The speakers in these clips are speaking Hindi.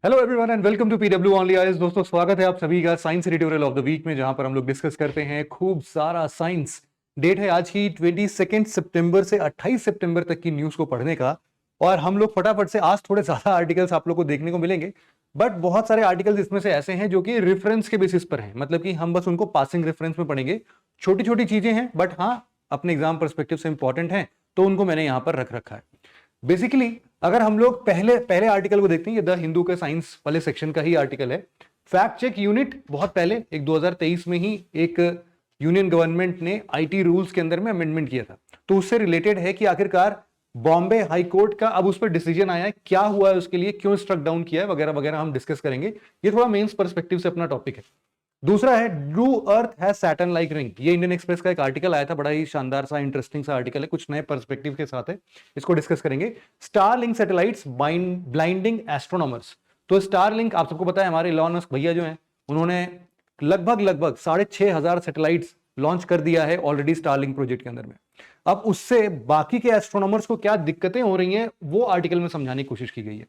Hello everyone and welcome to PW only IAS. दोस्तों, स्वागत है आप सभी का science editorial of the week में, जहां पर हम लोग डिस्कस करते हैं खूब सारा साइंस। डेट है आज की 22 सितंबर से 28 सितंबर तक की न्यूज को पढ़ने का। और हम लोग फटाफट से आज थोड़े ज्यादा आर्टिकल्स आप लोग को देखने को मिलेंगे, बट बहुत सारे आर्टिकल्स इसमें से ऐसे हैं जो कि रेफरेंस के बेसिस पर हैं, मतलब कि हम बस उनको पासिंग रेफरेंस में पढ़ेंगे। छोटी छोटी चीजें हैं बट हाँ अपने एग्जाम परस्पेक्टिव से इंपॉर्टेंट हैं, तो उनको मैंने यहां पर रख रखा है। बेसिकली अगर हम लोग पहले पहले आर्टिकल को देखते हैं, ये द हिंदू के साइंस वाले सेक्शन का ही आर्टिकल है। फैक्ट चेक यूनिट बहुत पहले एक 2023 में ही एक यूनियन गवर्नमेंट ने आईटी रूल्स के अंदर में अमेंडमेंट किया था, तो उससे रिलेटेड है कि आखिरकार बॉम्बे हाई कोर्ट का अब उस पर डिसीजन आया है, क्या हुआ है उसके लिए, क्यों स्ट्रक डाउन किया है, वगैरह वगैरह हम डिस्कस करेंगे। ये थोड़ा मेंस पर्सपेक्टिव से अपना टॉपिक है। दूसरा है do earth has Saturn like ring. ये इंडियन एक्सप्रेस का एक आर्टिकल आया था, बड़ा ही शानदार सा इंटरेस्टिंग सा आर्टिकल है, कुछ नए पर्सपेक्टिव के साथ है, इसको डिस्कस करेंगे। Starlink satellites blinding astronomers. तो स्टारलिंक आप सबको पता है, हमारे इलॉन मस्क भैया जो हैं उन्होंने लगभग 6,500 सैटेलाइट्स लॉन्च कर दिया है ऑलरेडी स्टारलिंक प्रोजेक्ट के अंदर में। अब उससे बाकी के एस्ट्रोनॉमर्स को क्या दिक्कतें हो रही हैं वो आर्टिकल में समझाने की कोशिश की गई है।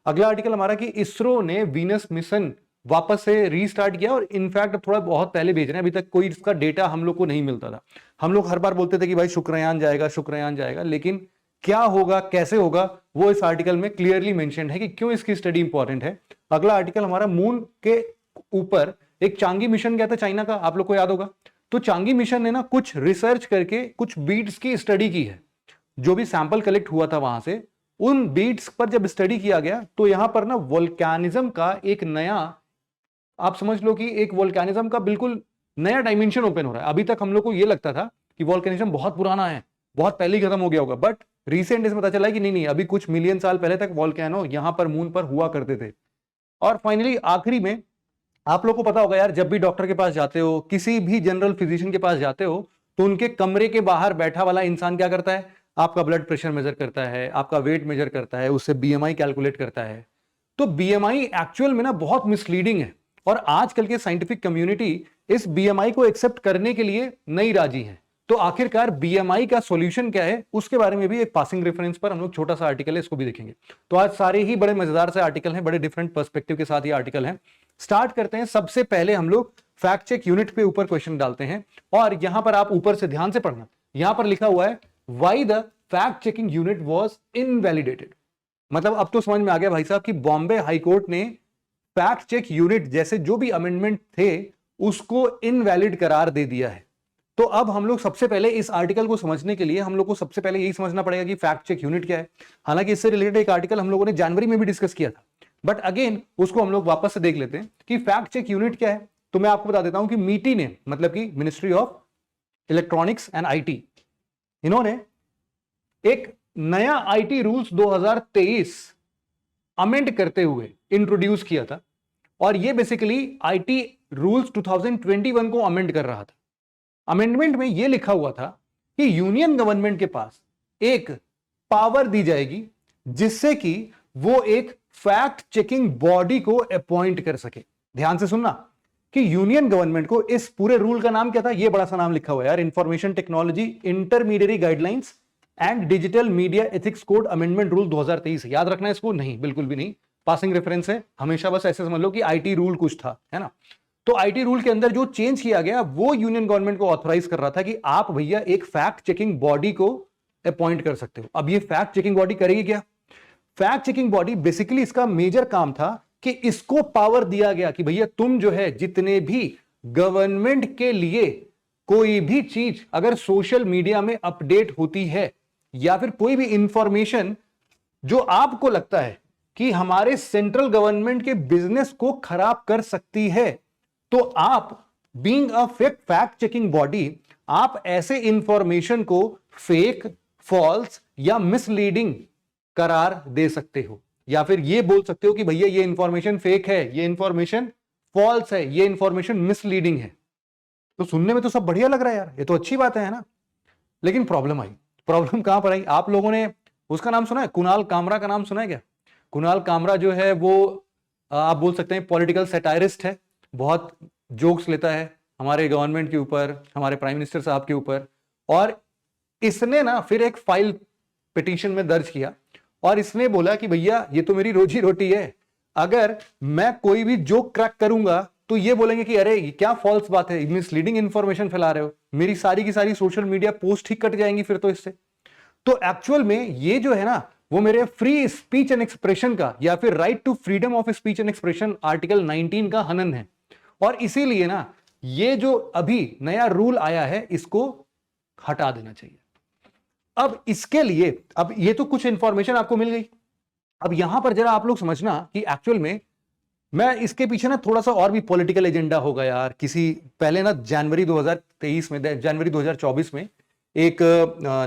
अगला आर्टिकल हमारा कि इसरो ने वीनस मिशन वापस से रीस्टार्ट किया, और इनफैक्ट थोड़ा बहुत पहले भेज रहे हैं, अभी तक कोई इसका डेटा हम लोग को नहीं मिलता था। हम लोग हर बार बोलते थे कि भाई शुक्रयान जाएगा शुक्रयान जाएगा, लेकिन क्या होगा कैसे होगा वो इस आर्टिकल में क्लियरली मेंशन है कि क्यों इसकी स्टडी इंपॉर्टेंट है। अगला आर्टिकल हमारा मून के ऊपर एक चांगी मिशन गया था चाइना का, आप लोग को याद होगा। तो चांगी मिशन ने ना कुछ रिसर्च करके कुछ बीट्स की स्टडी की है, जो भी सैंपल कलेक्ट हुआ था वहां से, उन बीट्स पर जब स्टडी किया गया तो यहां पर ना वोल्केनिज्म का एक नया, आप समझ लो कि एक वोल्केनिज्म का बिल्कुल नया डायमेंशन ओपन हो रहा है। अभी तक हम लोग को यह लगता था कि वोल्केनिज्म बहुत पुराना है, बहुत पहले ही खत्म हो गया होगा, बट रिसेंट इसमें पता चला है कि नहीं, अभी कुछ मिलियन साल पहले तक वोल्केनो यहां पर मून पर हुआ करते थे। और फाइनली आखिरी में आप लोग को पता होगा यार, जब भी डॉक्टर के पास जाते हो, किसी भी जनरल फिजिशियन के पास जाते हो, तो उनके कमरे के बाहर बैठा वाला इंसान क्या करता है, आपका ब्लड प्रेशर मेजर करता है, आपका वेट मेजर करता है, उससे बीएमआई कैलकुलेट करता है। तो बीएमआई एक्चुअल में ना बहुत मिसलीडिंग है, और आजकल के साइंटिफिक कम्युनिटी इस बीएमआई को एक्सेप्ट करने के लिए नहीं राजी है। तो आखिरकार बीएमआई का सॉल्यूशन क्या है उसके बारे में भी एक पासिंग रेफरेंस पर हम लोग छोटा सा आर्टिकल है, इसको भी देखेंगे। तो आज सारे ही बड़े मजेदार से आर्टिकल हैं, बड़े डिफरेंट पर्सपेक्टिव के साथ ये आर्टिकल हैं। स्टार्ट करते हैं। सबसे पहले हम लोग फैक्ट चेक यूनिट पे ऊपर क्वेश्चन डालते हैं, और यहां पर आप ऊपर से ध्यान से पढ़ना, यहां पर लिखा हुआ है why the fact checking unit was invalidated. मतलब अब तो समझ में आ गया भाई साहब कि बॉम्बे हाईकोर्ट ने फैक्ट चेक यूनिट जैसे जो भी अमेंडमेंट थे उसको इनवैलिड करार दे दिया है। तो अब हम लोग सबसे पहले इस आर्टिकल को समझने के लिए हम लोग को सबसे पहले यही समझना पड़ेगा कि फैक्ट चेक यूनिट क्या है। हालांकि इससे रिलेटेड एक आर्टिकल हम लोगों ने जनवरी में भी डिस्कस किया था, बट अगेन उसको हम लोग वापस से देख लेते हैं कि फैक्ट चेक यूनिट क्या है। तो मैं आपको बता देता हूं कि मीटी ने, मतलब कि ministry of electronics and IT, इन्होंने एक नया आईटी रूल्स 2023 अमेंड करते हुए इंट्रोड्यूस किया था, और ये बेसिकली आईटी रूल्स 2021 को अमेंड कर रहा था। अमेंडमेंट में यह लिखा हुआ था कि यूनियन गवर्नमेंट के पास एक पावर दी जाएगी जिससे कि वो एक फैक्ट चेकिंग बॉडी को अपॉइंट कर सके। ध्यान से सुनना कि यूनियन गवर्नमेंट को, इस पूरे रूल का नाम क्या था, ये बड़ा सा नाम लिखा हुआ है यार, information technology intermediary guidelines and digital media ethics code amendment rule 2023। याद रखना है इसको? नहीं, बिल्कुल भी नहीं, पासिंग रेफरेंस है, हमेशा बस ऐसे समझ लो कि आईटी रूल कुछ था, है ना। तो आईटी रूल के अंदर जो चेंज किया गया वो यूनियन गवर्नमेंट को ऑथराइज कर रहा था कि आप भैया एक फैक्ट चेकिंग बॉडी को अपॉइंट कर सकते हो। अब ये फैक्ट चेकिंग बॉडी करेगी क्या? फैक्ट चेकिंग बॉडी बेसिकली इसका मेजर काम था कि इसको पावर दिया गया कि भैया तुम जो है जितने भी गवर्नमेंट के लिए कोई भी चीज अगर सोशल मीडिया में अपडेट होती है, या फिर कोई भी इंफॉर्मेशन जो आपको लगता है कि हमारे सेंट्रल गवर्नमेंट के बिजनेस को खराब कर सकती है, तो आप being a fact checking body, आप ऐसे इंफॉर्मेशन को फेक, फॉल्स या मिसलीडिंग करार दे सकते हो, या फिर ये बोल सकते हो कि भैया ये इंफॉर्मेशन फेक है, ये इंफॉर्मेशन फॉल्स है, ये इंफॉर्मेशन मिसलीडिंग है। तो सुनने में तो सब बढ़िया लग रहा है यार, ये तो अच्छी बात है ना। लेकिन प्रॉब्लम आई। प्रॉब्लम कहां पर आई? आप लोगों ने उसका नाम सुना है, कुणाल कामरा का नाम सुना है क्या? कुणाल कामरा जो है वो आप बोल सकते हैं पॉलिटिकल सैटायरिस्ट है, बहुत जोक्स लेता है हमारे गवर्नमेंट के ऊपर, हमारे प्राइम मिनिस्टर साहब के ऊपर। और इसने ना फिर एक फाइल पिटीशन में दर्ज किया, और इसने बोला कि भैया ये तो मेरी रोजी रोटी है, अगर मैं कोई भी जोक क्रैक करूंगा तो ये बोलेंगे कि अरे ये क्या फॉल्स बात है, मिसलीडिंग इंफॉर्मेशन फैला रहे हो, मेरी सारी की सारी सोशल मीडिया पोस्ट ही कट जाएंगी फिर तो इससे। तो एक्चुअल में ये जो है ना, वो मेरे फ्री स्पीच एंड एक्सप्रेशन का या फिर right to freedom of speech and expression article 19 का हनन है। और इसीलिए ना ये जो अभी नया रूल आया है इसको हटा देना चाहिए। अब इसके लिए, अब ये तो कुछ इंफॉर्मेशन आपको मिल गई, अब यहां पर जरा आप लोग समझना कि एक्चुअल में मैं इसके पीछे ना थोड़ा सा और भी पॉलिटिकल एजेंडा होगा यार। किसी पहले ना जनवरी 2023 में, जनवरी 2024 में एक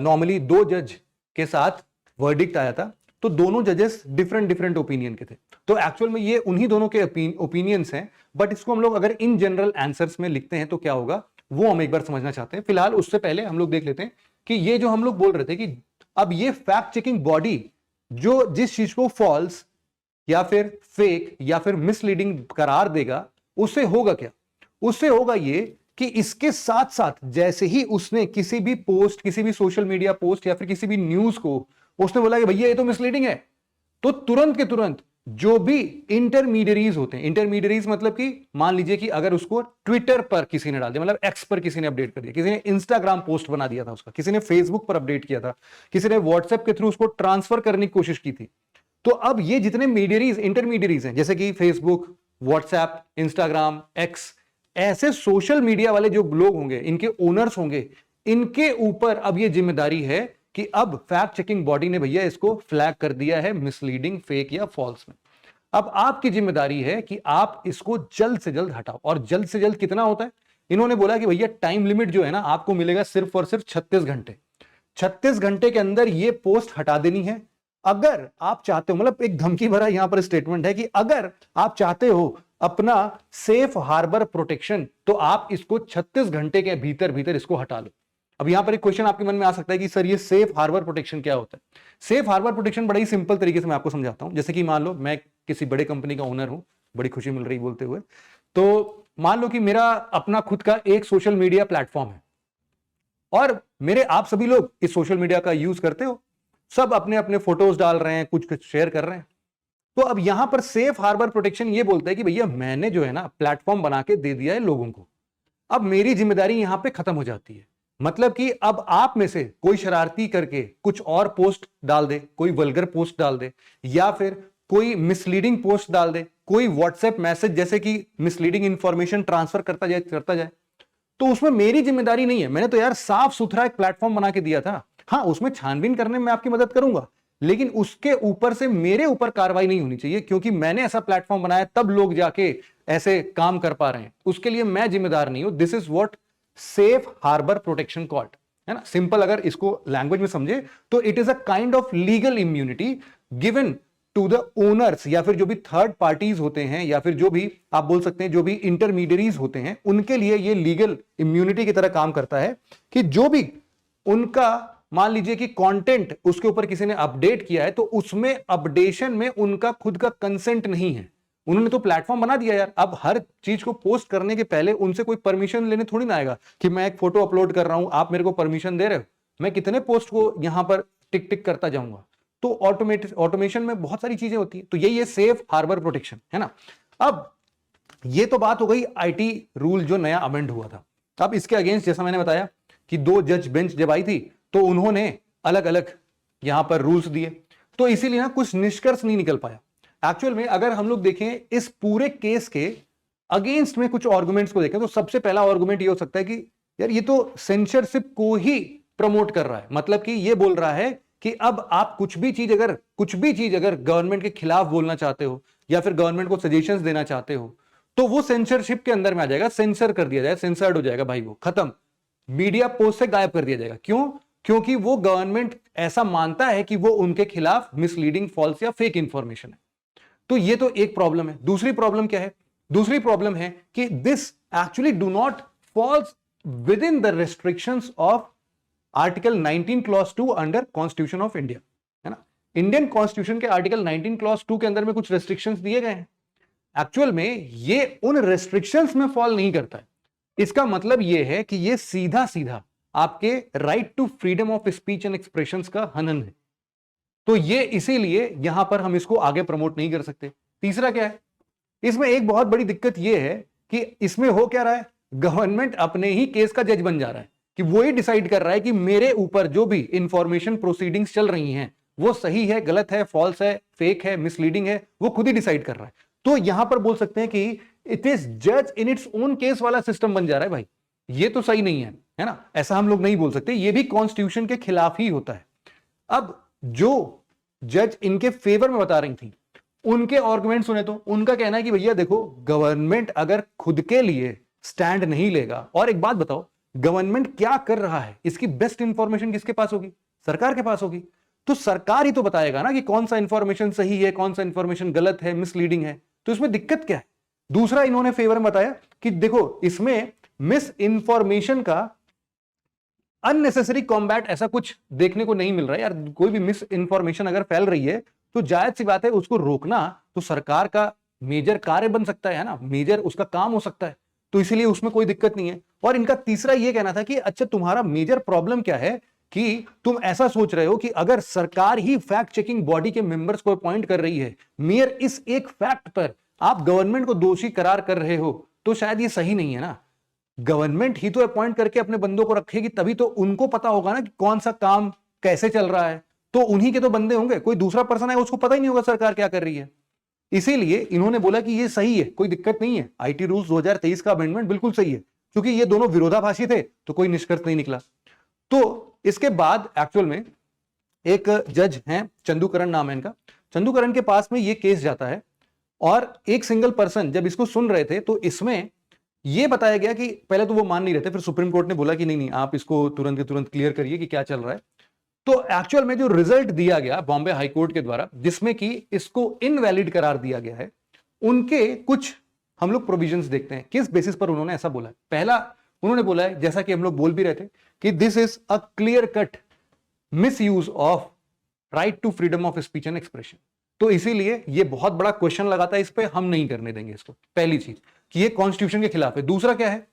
नॉर्मली 2 जज के साथ वर्डिक्ट आया था, तो दोनों जजेस डिफरेंट डिफरेंट ओपिनियन के थे। तो एक्चुअल में ये उन्हीं दोनों के ओपिनियंस हैं, बट इसको हम लोग अगर इन जनरल आंसर्स में लिखते हैं तो क्या होगा वो हम एक बार समझना चाहते हैं। फिलहाल उससे पहले हम लोग देख लेते हैं कि ये जो हम लोग बोल रहे थे कि अब ये फैक्ट चेकिंग बॉडी जो जिस चीज को फॉल्स या फिर फेक या फिर मिसलीडिंग करार देगा, उससे होगा क्या? उससे होगा ये कि इसके साथ साथ जैसे ही उसने किसी भी पोस्ट, किसी भी सोशल मीडिया पोस्ट या फिर किसी भी न्यूज को उसने बोला कि भैया ये तो मिसलीडिंग है, तो तुरंत के तुरंत जो भी इंटरमीडियरीज होते हैं, इंटरमीडियरीज मतलब कि मान लीजिए कि अगर उसको ट्विटर पर किसी ने डाल दिया, मतलब एक्स पर किसी ने अपडेट कर दिया, किसी ने इंस्टाग्राम पोस्ट बना दिया था उसका, किसी ने फेसबुक पर अपडेट किया था, किसी ने व्हाट्सएप के थ्रू उसको ट्रांसफर करने की कोशिश की थी, तो अब ये जितने मीडियरीज इंटरमीडियरीज हैं जैसे कि फेसबुक, व्हाट्सएप, इंस्टाग्राम, एक्स, ऐसे सोशल मीडिया वाले जो लोग होंगे, इनके ओनर्स होंगे, इनके ऊपर अब ये जिम्मेदारी है कि अब फैक्ट चेकिंग बॉडी ने भैया इसको फ्लैग कर दिया है मिसलीडिंग, फेक या फॉल्स में। अब आपकी जिम्मेदारी है कि आप इसको जल्द से जल्द हटाओ। और जल्द से जल्द कितना होता है? इन्होंने बोला कि भैया टाइम लिमिट जो है ना आपको मिलेगा सिर्फ और सिर्फ 36 घंटे। 36 घंटे के अंदर ये पोस्ट हटा देनी है। अगर आप चाहते हो, मतलब एक धमकी भरा यहां पर स्टेटमेंट है कि अगर आप चाहते हो अपना सेफ हार्बर प्रोटेक्शन तो आप इसको 36 घंटे के भीतर भीतर इसको हटा लो। अब यहां पर एक क्वेश्चन आपके मन में आ सकता है कि सर ये सेफ हार्बर प्रोटेक्शन क्या होता है? सेफ हार्बर प्रोटेक्शन बड़ा ही सिंपल तरीके से मैं आपको समझाता हूं। जैसे कि मान लो मैं किसी बड़े कंपनी का ओनर हूं, बड़ी खुशी मिल रही बोलते हुए, तो मान लो कि मेरा अपना खुद का एक सोशल मीडिया प्लेटफॉर्म है और मेरे आप सभी लोग इस सोशल मीडिया का यूज करते हो, सब अपने अपने फोटोज डाल रहे हैं, कुछ कुछ शेयर कर रहे हैं। तो अब यहां पर सेफ हार्बर प्रोटेक्शन ये बोलता है कि भैया मैंने जो है ना प्लेटफॉर्म बना के दे दिया है लोगों को, अब मेरी जिम्मेदारी यहां पे खत्म हो जाती है। मतलब कि अब आप में से कोई शरारती करके कुछ और पोस्ट डाल दे, कोई वल्गर पोस्ट डाल दे या फिर कोई मिसलीडिंग पोस्ट डाल दे, कोई व्हाट्सएप मैसेज जैसे कि मिसलीडिंग इंफॉर्मेशन ट्रांसफर करता जाए, तो उसमें मेरी जिम्मेदारी नहीं है। मैंने तो यार साफ सुथरा एक प्लेटफॉर्म बना के दिया था। हाँ, उसमें छानबीन करने में आपकी मदद करूंगा, लेकिन उसके ऊपर से मेरे ऊपर कार्रवाई नहीं होनी चाहिए क्योंकि मैंने ऐसा प्लेटफॉर्म बनाया तब लोग जाके ऐसे काम कर पा रहे हैं, उसके लिए मैं जिम्मेदार नहीं हूं। This is what safe harbour protection called, है ना। सिंपल अगर इसको लैंग्वेज में समझे तो it is a kind of legal immunity given to the owners या फिर जो भी थर्ड पार्टीज होते हैं या फिर जो भी आप बोल सकते हैं जो भी इंटरमीडियरीज होते हैं, उनके लिए ये लीगल इम्यूनिटी की तरह काम करता है कि जो भी उनका मान लीजिए कि कंटेंट उसके ऊपर किसी ने अपडेट किया है तो उसमें अपडेशन में उनका खुद का कंसेंट नहीं है। उन्होंने तो प्लेटफॉर्म बना दिया यार, अब हर चीज को पोस्ट करने के पहले उनसे कोई परमिशन लेने थोड़ी ना आएगा कि मैं एक फोटो अपलोड कर रहा हूं, आप मेरे को परमिशन दे रहे हो, मैं कितने पोस्ट को यहां पर टिक टिक करता जाऊंगा। तो ऑटोमेशन में बहुत सारी चीजें होती है, तो यही है सेफ हार्बर प्रोटेक्शन, है ना। अब ये तो बात हो गई आईटी रूल जो नया अमेंड हुआ था। अब इसके अगेंस्ट जैसा मैंने बताया कि 2 जज बेंच जब आई थी तो उन्होंने अलग अलग यहां पर रूल्स दिए, तो इसीलिए ना कुछ निष्कर्ष नहीं निकल पाया। एक्चुअल में अगर हम लोग देखें इस पूरे केस के अगेंस्ट में कुछ आर्गुमेंट्स को देखें तो सबसे पहला आर्गुमेंट ये हो सकता है कि यार ये तो सेंसरशिप को ही प्रमोट कर रहा है। मतलब कि ये बोल रहा है कि अब आप कुछ भी चीज अगर गवर्नमेंट के खिलाफ बोलना चाहते हो या फिर गवर्नमेंट को सजेशंस देना चाहते हो तो वो सेंसरशिप के अंदर में आ जाएगा, सेंसर कर दिया जाएगा, सेंसर्ड हो जाएगा भाई, वो खत्म, मीडिया पोस्ट से गायब कर दिया जाएगा। क्यों? क्योंकि वो गवर्नमेंट ऐसा मानता है कि वो उनके खिलाफ मिसलीडिंग, फॉल्स या फेक इंफॉर्मेशन है। तो ये तो एक प्रॉब्लम है। दूसरी प्रॉब्लम क्या है? दूसरी प्रॉब्लम है कि this actually do not falls within the restrictions of article 19 clause 2 under constitution of India, है ना। इंडियन कॉन्स्टिट्यूशन के आर्टिकल 19 क्लॉज 2 के अंदर में कुछ रेस्ट्रिक्शंस दिए गए हैं। एक्चुअल में ये उन रेस्ट्रिक्शंस में फॉल नहीं करता है। इसका मतलब यह है कि ये सीधा सीधा आपके right to freedom of speech and expressions का हनन है। तो ये इसीलिए यहां पर हम इसको आगे प्रमोट नहीं कर सकते। तीसरा क्या है, इसमें एक बहुत बड़ी दिक्कत यह है कि इसमें हो क्या रहा है, गवर्नमेंट अपने ही केस का जज बन जा रहा है कि वो ही डिसाइड कर रहा है कि मेरे ऊपर जो भी इंफॉर्मेशन प्रोसीडिंग्स चल रही हैं वो सही है, गलत है, फॉल्स है, फेक है, मिसलीडिंग है, वो खुद ही डिसाइड कर रहा है। तो यहां पर बोल सकते हैं कि इट इज जज इन इट्स ओन केस वाला सिस्टम बन जा रहा है भाई। ये तो सही नहीं है ना, ऐसा हम लोग नहीं बोल सकते, ये भी कॉन्स्टिट्यूशन के खिलाफ ही होता है। अब जो जज इनके फेवर में बता रही थी उनके आर्गुमेंट सुने तो उनका कहना है कि भैया देखो, गवर्नमेंट अगर खुद के लिए स्टैंड नहीं लेगा, और एक बात बताओ, गवर्नमेंट क्या कर रहा है इसकी बेस्ट इंफॉर्मेशन किसके पास होगी, सरकार के पास होगी। तो सरकार ही तो बताएगा ना कि कौन सा इंफॉर्मेशन सही है, कौन सा इंफॉर्मेशन गलत है, मिसलीडिंग है। तो इसमें दिक्कत क्या है। दूसरा इन्होंने फेवर में बताया कि देखो, इसमें मिस इंफॉर्मेशन का अननेसेसरी कॉम्बैट ऐसा कुछ देखने को नहीं मिल रहा है यार। कोई भी मिस इंफॉर्मेशन अगर फैल रही है तो जायज सी बात है, उसको रोकना तो सरकार का मेजर कार्य बन सकता है ना, मेजर उसका काम हो सकता है। तो इसीलिए उसमें कोई दिक्कत नहीं है। और इनका तीसरा यह कहना था कि अच्छा, तुम्हारा मेजर प्रॉब्लम क्या है कि तुम ऐसा सोच रहे हो कि अगर सरकार ही फैक्ट चेकिंग बॉडी के मेंबर्स को अपॉइंट कर रही है, मेयर इस एक फैक्ट पर आप गवर्नमेंट को दोषी करार कर रहे हो, तो शायद ये सही नहीं है ना। गवर्नमेंट ही तो अपॉइंट करके अपने बंदों को रखेगी, तभी तो उनको पता होगा ना कि कौन सा काम कैसे चल रहा है। तो उन्हीं के तो बंदे होंगे, कोई दूसरा पर्सन है उसको पता ही नहीं होगा सरकार क्या कर रही है। इसीलिए इन्होंने बोला कि ये सही है, कोई दिक्कत नहीं है, आईटी रूल्स 2023 का अमेंडमेंट बिल्कुल सही है। क्योंकि ये दोनों विरोधाभासी थे तो कोई निष्कर्ष नहीं निकला। तो इसके बाद एक्चुअल में एक जज हैं, चंदूकरण नाम है इनका, चंदूकरण के पास में ये केस जाता है। और एक सिंगल पर्सन जब इसको सुन रहे थे तो इसमें यह बताया गया कि पहले तो वो मान नहीं रहे थे, फिर सुप्रीम कोर्ट ने बोला कि नहीं नहीं, आप इसको तुरंत के तुरंत क्लियर करिए कि क्या चल रहा है। तो एक्चुअल में जो रिजल्ट दिया गया बॉम्बे हाईकोर्ट के द्वारा, जिसमें कि इसको इनवैलिड करार दिया गया है, उनके कुछ हम लोग प्रोविजंस देखते हैं किस बेसिस पर उन्होंने ऐसा बोला है। पहला, उन्होंने बोला है, जैसा कि हम लोग बोल भी रहे थे, कि this is a clear cut misuse of right to freedom of speech and expression. तो इसीलिए ये बहुत बड़ा क्वेश्चन लगाता है, इस पर हम नहीं करने देंगे इसको। पहली चीज कि ये कॉन्स्टिट्यूशन के खिलाफ है। दूसरा क्या है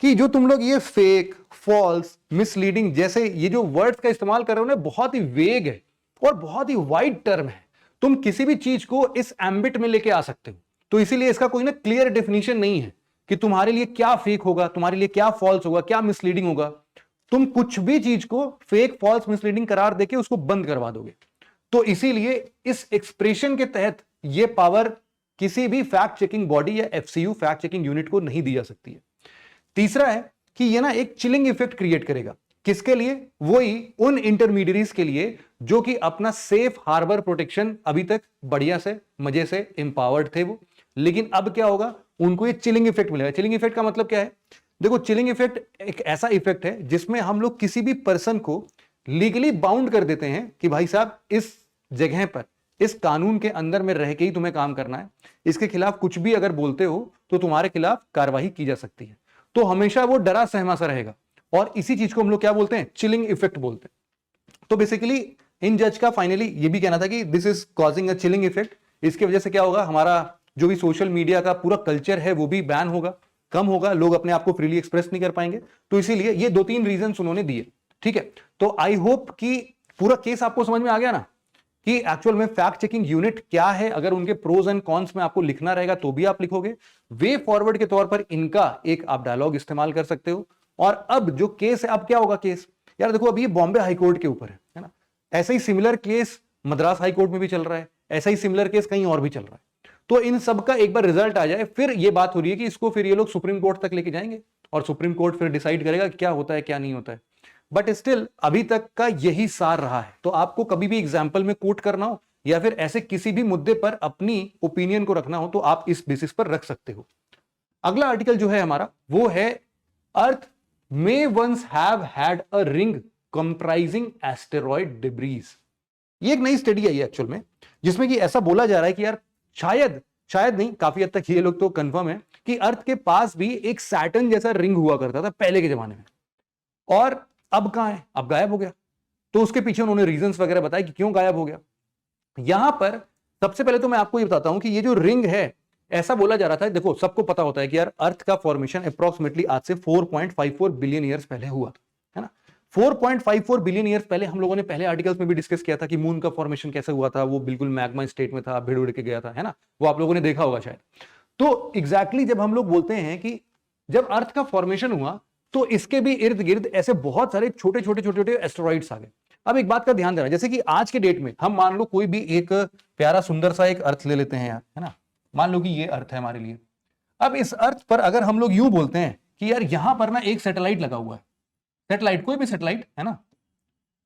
कि जो तुम लोग ये फेक, फॉल्स, मिसलीडिंग जैसे ये जो वर्ड्स का इस्तेमाल कर रहे हो ना, बहुत ही वेग है और बहुत ही वाइड टर्म है। तुम किसी भी चीज को इस एम्बिट में लेके आ सकते हो। तो इसीलिए इसका कोई ना क्लियर डेफिनेशन नहीं है कि तुम्हारे लिए क्या फेक होगा, तुम्हारे लिए क्या फॉल्स होगा, क्या मिसलीडिंग होगा। तुम कुछ भी चीज को फेक, फॉल्स, मिसलीडिंग करार देके उसको बंद करवा दोगे। तो इसीलिए इस एक्सप्रेशन के तहत यह पावर किसी भी फैक्ट चेकिंग बॉडी या एफसीयू फैक्ट चेकिंग यूनिट को नहीं दी जा सकती है। तीसरा है कि यह ना एक चिलिंग इफेक्ट क्रिएट करेगा। किसके लिए? वही उन इंटरमीडियरीज के लिए जो कि अपना सेफ हार्बर प्रोटेक्शन अभी तक बढ़िया से मजे से एम्पावर्ड थे वो, लेकिन अब क्या होगा, उनको ये चिलिंग इफेक्ट मिलेगा। चिलिंग इफेक्ट का मतलब क्या है? देखो, चिलिंग इफेक्ट एक ऐसा इफेक्ट है जिसमें हम लोग किसी भी पर्सन को लीगली बाउंड कर देते हैं कि भाई साहब, इस जगह पर इस कानून के अंदर में रह के ही तुम्हें काम करना है। इसके खिलाफ कुछ भी अगर बोलते हो तो तुम्हारे खिलाफ कार्रवाई की जा सकती है। तो हमेशा वो डरा सहमा सा रहेगा, और इसी चीज को हम लोग क्या बोलते हैं? चिलिंग इफेक्ट बोलते हैं। तो बेसिकली इन जज का फाइनली ये भी कहना था कि this is causing a chilling effect. इसकी वजह से क्या होगा, हमारा जो भी सोशल मीडिया का पूरा कल्चर है वो भी बैन होगा, कम होगा, लोग अपने आप को फ्रीली एक्सप्रेस नहीं कर पाएंगे। तो इसीलिए ये 2-3 रीजन उन्होंने दिए। ठीक है, तो आई होप कि पूरा केस आपको समझ में आ गया ना कि एक्चुअल में फैक्ट चेकिंग यूनिट क्या है। अगर उनके प्रोज एंड कॉन्स में आपको लिखना रहेगा तो भी आप लिखोगे। वे फॉरवर्ड के तौर पर इनका एक आप डायलॉग इस्तेमाल कर सकते हो। और अब जो केस है, अब क्या होगा केस, यार देखो, अभी ये बॉम्बे हाईकोर्ट के ऊपर है ना। ऐसा ही सिमिलर केस मद्रास हाईकोर्ट में भी चल रहा है, ऐसा ही सिमिलर केस कहीं और भी चल रहा है। तो इन सब का एक बार रिजल्ट आ जाए, फिर ये बात हो रही है कि इसको फिर ये लोग सुप्रीम कोर्ट तक लेके जाएंगे और सुप्रीम कोर्ट फिर डिसाइड करेगा क्या होता है क्या नहीं होता है। बट स्टिल अभी तक का यही सार रहा है। तो आपको कभी भी एग्जाम्पल में कोट करना हो या फिर ऐसे किसी भी मुद्दे पर अपनी ओपिनियन को रखना हो तो आप इस बेसिस पर रख सकते हो। अगला आर्टिकल जो है हमारा वो है earth may once have had a ring comprising asteroid debris. ये एक नई स्टडी आई है एक्चुअल में, जिसमें कि ऐसा बोला जा रहा है कि यार शायद नहीं, काफी हद तक ये लोग तो कंफर्म है कि अर्थ के पास भी एक सैटर्न जैसा रिंग हुआ करता था पहले के जमाने में, और अब कहां है? अब गायब हो गया। तो उसके पीछे उन्होंने रीजंस वगैरह बताए कि क्यों गायब हो गया। यहां पर सबसे पहले तो मैं आपको ये बताता हूं कि ये जो रिंग है, ऐसा बोला जा रहा था, देखो सबको पता होता है कि यार अर्थ का फॉर्मेशन अप्रोक्सीमेटली आज से 4.54 बिलियन ईयर्स पहले हुआ था, है ना। 4.54 बिलियन ईयर्स पहले हम लोगों ने पहले आर्टिकल्स में भी डिस्कस किया था कि मून का फॉर्मेशन कैसे हुआ था, वो बिल्कुल मैग्मा स्टेट में था, भिड़ उड़ के गया था, है ना, वो आप लोगों ने देखा होगा शायद। तो एग्जैक्टली जब हम लोग बोलते हैं कि जब अर्थ का फॉर्मेशन हुआ तो इसके भी इर्द गिर्द ऐसे बहुत सारे छोटे छोटे छोटे छोटे एस्टेरॉइड्स आ गए। अब एक बात का ध्यान देना, जैसे कि आज के डेट में हम मान लो कोई भी एक प्यारा सुंदर सा एक अर्थ ले लेते हैं यार, है ना, मान लो कि ये अर्थ है हमारे लिए। अब इस अर्थ पर अगर हम लोग यूं बोलते हैं कि यार यहां पर ना एक सैटेलाइट लगा हुआ है, सैटेलाइट कोई भी सैटेलाइट है ना,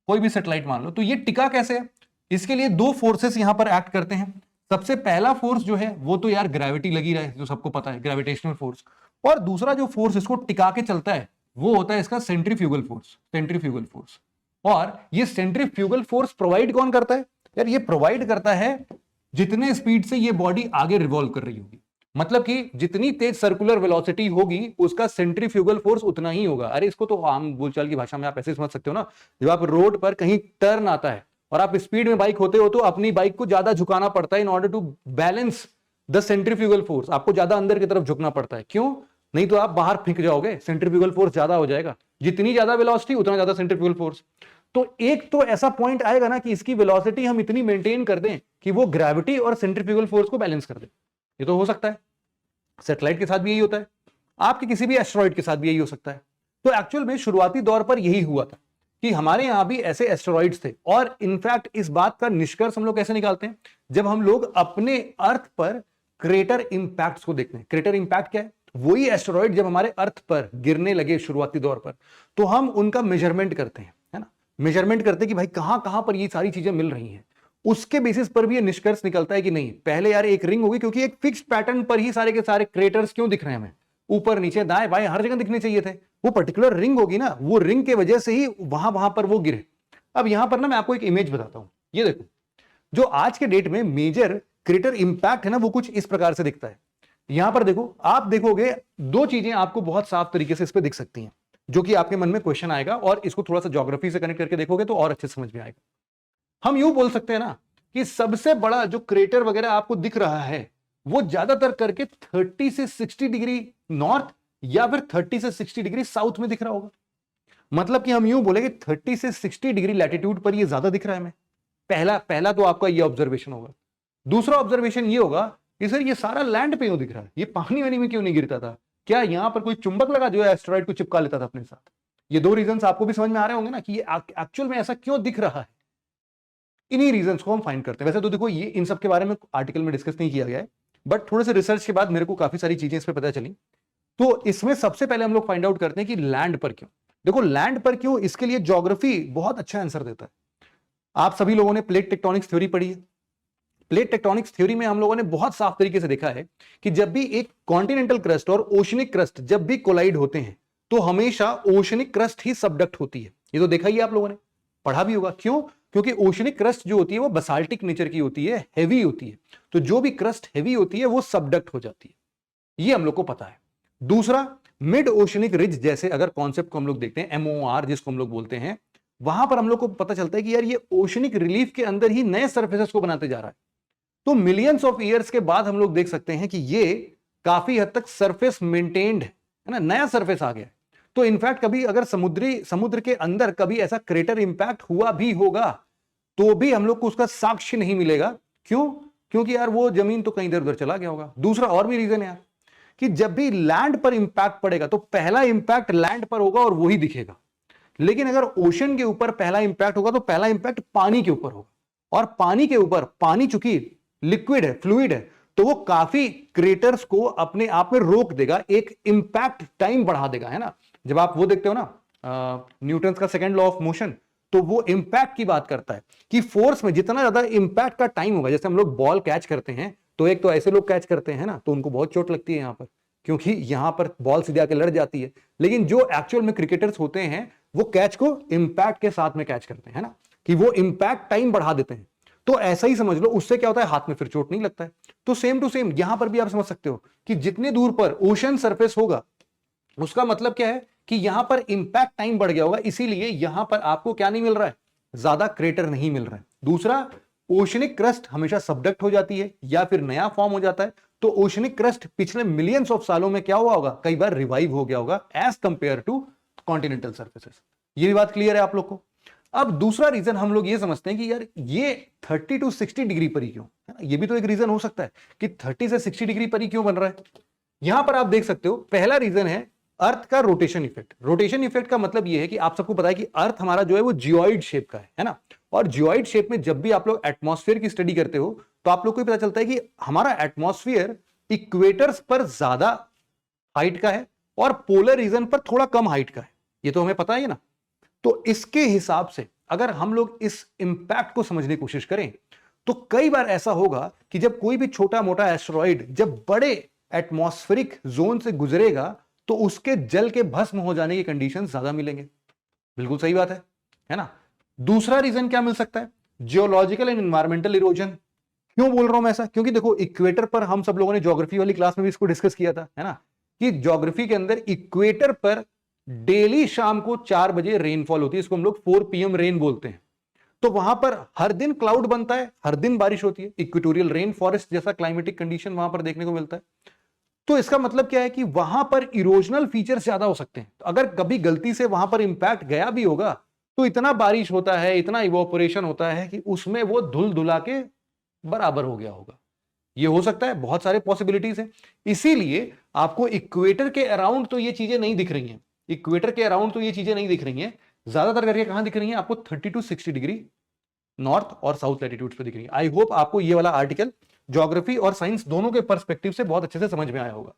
कोई भी सैटेलाइट मान लो, तो ये टिका कैसे है? इसके लिए दो फोर्सेस यहां पर एक्ट करते हैं। सबसे पहला फोर्स जो है वो तो यार ग्रेविटी लगी रहे, जो सबको पता है, ग्रेविटेशनल फोर्स। और दूसरा जो फोर्स इसको टिका के चलता है वो होता है इसका सेंट्रीफ्यूगल फोर्स, सेंट्रीफ्यूगल फोर्स। और ये सेंट्रीफ्यूगल फोर्स प्रोवाइड कौन करता है यार? ये प्रोवाइड करता है जितने स्पीड से ये बॉडी आगे रिवॉल्व कर रही होगी, मतलब कि जितनी तेज सर्कुलर वेलोसिटी होगी उसका सेंट्रीफ्यूगल फोर्स उतना ही होगा। अरे इसको तो आम बोलचाल की भाषा में आप ऐसे समझ सकते हो ना, जब आप रोड पर कहीं टर्न आता है और आप स्पीड में बाइक होते हो तो अपनी बाइक को ज्यादा झुकाना पड़ता है in order to balance the centrifugal force. आपको ज्यादा अंदर की तरफ झुकना पड़ता है, क्यों? नहीं तो आप बाहर फेंक जाओगे, सेंट्रीफ्यूगल फोर्स ज्यादा हो जाएगा। जितनी ज्यादा वेलोसिटी उतना ज्यादा सेंट्रीफ्यूगल फोर्स। तो एक तो ऐसा पॉइंट आएगा ना कि इसकी वेलोसिटी हम इतनी मेंटेन कर दें कि वो ग्रेविटी और सेंट्रीफ्यूगल फोर्स को बैलेंस कर दे। ये तो हो सकता है, सैटेलाइट के साथ भी यही होता है, आपके किसी भी एस्टेरॉइड के साथ भी यही हो सकता है। तो एक्चुअल में शुरुआती दौर पर यही हुआ था कि हमारे यहां भी ऐसे एस्टेरॉइड्स थे। और इनफैक्ट इस बात का निष्कर्ष हम लोग कैसे निकालते हैं? जब हम लोग अपने अर्थ पर क्रेटर इंपैक्ट्स को देखते हैं। क्रेटर इंपैक्ट क्या है? वही एस्टेरॉइड जब हमारे अर्थ पर गिरने लगे शुरुआती दौर पर, तो हम उनका मेजरमेंट करते हैं, है ना, मेजरमेंट करते हैं कि भाई कहां कहां पर ये सारी चीजें मिल रही हैं। उसके बेसिस पर भी ये निष्कर्ष निकलता है कि नहीं, पहले यार एक रिंग होगी, क्योंकि एक फिक्स्ड पैटर्न पर ही सारे के सारे क्रेटर्स क्यों दिख रहे हैं हमें, ऊपर नीचे दाएं बाएं हर जगह दिखने चाहिए थे। वो पर्टिकुलर रिंग होगी ना, वो रिंग के वजह से ही वहां वहां पर वो गिरे। अब यहां पर ना मैं आपको एक इमेज बताता हूं, ये देखो, जो आज के डेट में मेजर क्रेटर इंपैक्ट है ना, वो कुछ इस प्रकार से दिखता है। यहां पर देखो, आप देखोगे दो चीजें आपको बहुत साफ तरीके से इस पर दिख सकती हैं, जो कि आपके मन में क्वेश्चन आएगा, और इसको थोड़ा सा ज्योग्राफी से कनेक्ट करके देखोगे तो और अच्छे समझ में आएगा। हम यूं बोल सकते हैं ना कि सबसे बड़ा जो क्रेटर वगैरह आपको दिख रहा है वो ज्यादातर करके 30 से 60 डिग्री नॉर्थ या फिर 30 से 60 डिग्री साउथ में दिख रहा होगा। मतलब कि हम यूं बोलेंगे 30 से 60 डिग्री लैटिट्यूड पर ये ज्यादा दिख रहा है हमें। पहला तो आपका ये ऑब्जर्वेशन होगा। दूसरा ऑब्जर्वेशन ये होगा कि सर ये सारा लैंड पे क्यों दिख रहा है, ये पानी वानी में क्यों नहीं गिरता था? क्या यहां पर कोई चुंबक लगा जो एस्टेरॉइड को चिपका लेता था अपने साथ? ये दो रीजंस आपको भी समझ में आ रहे होंगे ना कि ये एक्चुअल में ऐसा क्यों दिख रहा है। इन्हीं रीजंस को हम फाइंड करते हैं। वैसे तो देखो, ये इन सब के बारे में आर्टिकल में डिस्कस नहीं किया गया है, बट थोड़े से रिसर्च के बाद मेरे को काफी सारी चीजें इस पे पता चली। तो इसमें सबसे पहले हम लोग फाइंड आउट करते हैं कि लैंड पर क्यों। देखो, लैंड पर क्यों, इसके लिए ज्योग्राफी बहुत अच्छा आंसर देता है। आप सभी लोगों ने प्लेट टेक्टोनिक्स थ्योरी पढ़ी है। प्लेट टेक्टोनिक्स थ्योरी में हम लोगों ने बहुत साफ तरीके से देखा है कि जब भी एक कॉन्टिनेंटल क्रस्ट और ओशनिक क्रस्ट जब भी कोलाइड होते हैं तो हमेशा ओशनिक क्रस्ट ही सबडक्ट होती है। ये तो देखा ही आप लोगों ने, पढ़ा भी होगा। क्यों? क्योंकि ओशनिक क्रस्ट जो होती है वो बसाल्टिक नेचर की होती है, हैवी होती है। तो जो भी क्रस्ट हैवी होती है वो सबडक्ट हो जाती है, ये हम लोग को पता है। दूसरा, मिड ओशनिक रिज जैसे अगर कॉन्सेप्ट को हम लोग देखते हैं, MOR जिसको हम लोग बोलते हैं, वहां पर हम लोग को पता चलता है कि यार ये ओशनिक रिलीफ के अंदर ही नए सर्फेसेस को बनाते जा रहा है। तो मिलियंस ऑफ ईयर्स के बाद हम लोग देख सकते हैं कि ये काफी हद तक सरफेस मेंटेन्ड है ना, नया सरफेस आ गया। तो इनफैक्ट कभी अगर समुद्र के अंदर कभी ऐसा क्रेटर इंपैक्ट हुआ भी होगा तो भी हम लोग को उसका साक्ष्य नहीं मिलेगा। क्यों? क्योंकि यार वो जमीन तो कहीं इधर उधर चला गया होगा। दूसरा और भी रीजन है यार कि जब भी लैंड पर इंपैक्ट पड़ेगा तो पहला इंपैक्ट लैंड पर होगा और वही दिखेगा। लेकिन अगर ओशन के ऊपर पहला इंपैक्ट होगा तो पहला इंपैक्ट पानी के ऊपर होगा, और पानी के ऊपर, पानी चूंकि लिक्विड है, फ्लूइड है, तो वो काफी क्रेटर्स को अपने आप में रोक देगा, एक इंपैक्ट टाइम बढ़ा देगा, है ना। जब आप वो देखते हो ना न्यूटन का सेकंड लॉ ऑफ मोशन, तो वो इंपैक्ट की बात करता है कि फोर्स में जितना ज्यादा इंपैक्ट का टाइम होगा, जैसे हम लोग बॉल कैच करते हैं तो एक तो ऐसे लोग कैच करते हैं ना, तो उनको बहुत चोट लगती है यहां पर, क्योंकि यहां पर बॉल सीधे आके लड़ जाती है। लेकिन जो एक्चुअल में क्रिकेटर्स होते हैं वो कैच को इंपैक्ट के साथ में कैच करते हैं ना, कि वो इंपैक्ट टाइम बढ़ा देते हैं। तो ऐसा ही समझ लो, उससे क्या होता है, हाथ में फिर चोट नहीं लगता है। तो सेम टू सेम यहां पर भी आप समझ सकते हो कि जितने दूर पर ओशन सरफेस होगा उसका मतलब क्या है कि यहां पर इंपैक्ट टाइम बढ़ गया होगा, इसीलिए यहां पर आपको क्या नहीं मिल रहा है, ज्यादा क्रेटर नहीं मिल रहा है। दूसरा, ओशनिक क्रस्ट हमेशा सबडक्ट हो जाती है या फिर नया फॉर्म हो जाता है। तो ओशनिक क्रस्ट पिछले मिलियंस ऑफ सालों में क्या हुआ होगा, कई बार रिवाइव हो गया होगा as compare to continental surfaces. ये भी बात क्लियर है आप लोग को। अब दूसरा रीजन हम लोग ये समझते हैं कि यार ये 30 to 60 डिग्री पर ही क्यों, है ना, ये भी तो एक रीजन हो सकता है कि 30 से 60 डिग्री पर ही क्यों बन रहा है। यहां पर आप देख सकते हो, पहला रीजन है अर्थ का रोटेशन इफेक्ट। रोटेशन इफेक्ट का मतलब ये है कि आप सबको पता है कि अर्थ हमारा जो है वो जियोइड शेप का है ना, और जियोइड शेप में जब भी आप लोग एटमॉस्फेयर की स्टडी करते हो तो आप लोग को पता चलता है कि हमारा एटमॉस्फेयर इक्वेटर्स पर ज्यादा हाइट का है और पोलर रीजन पर थोड़ा कम हाइट का है, ये तो हमें पता है ना। तो इसके हिसाब से अगर हम लोग इस इंपैक्ट को समझने की कोशिश करें तो कई बार ऐसा होगा कि जब कोई भी छोटा मोटा एस्टेरॉइड जब बड़े एटमॉस्फेरिक जोन से गुजरेगा तो उसके जल के भस्म हो जाने की कंडीशन ज्यादा मिलेंगे। बिल्कुल सही बात है ना। दूसरा रीजन क्या मिल सकता है, जियोलॉजिकल एंड एनवायरमेंटल इरोजन। क्यों बोल रहा हूं मैं ऐसा, क्योंकि देखो इक्वेटर पर हम सब लोगों ने ज्योग्राफी वाली क्लास में भी इसको डिस्कस किया था, है ना, कि ज्योग्राफी के अंदर इक्वेटर पर डेली शाम को 4 बजे रेनफॉल होती है, इसको हम लोग 4 PM रेन बोलते हैं। तो वहां पर हर दिन क्लाउड बनता है, हर दिन बारिश होती है, इक्वेटोरियल रेन फॉरेस्ट जैसा क्लाइमेटिक कंडीशन वहां पर देखने को मिलता है। तो इसका मतलब क्या है कि वहां पर इरोजनल फीचर्स ज्यादा हो सकते हैं। तो अगर कभी गलती से वहां पर इंपैक्ट गया भी होगा तो इतना बारिश होता है, इतना इवोपोरेशन होता है कि उसमें वो धुल धुला के बराबर हो गया होगा। ये हो सकता है, बहुत सारे पॉसिबिलिटीज हैं। इसीलिए आपको इक्वेटर के अराउंड तो ये चीजें नहीं दिख रही हैं, इक्वेटर के अराउंड तो ये चीजें नहीं दिख रही हैं, ज्यादातर करके कहां दिख रही हैं आपको 30 to 60 डिग्री नॉर्थ और साउथ लैटिट्यूड्स पे दिख रही है। आई होप आपको ये वाला आर्टिकल ज्योग्राफी और साइंस दोनों के पर्सपेक्टिव से बहुत अच्छे से समझ में आया होगा।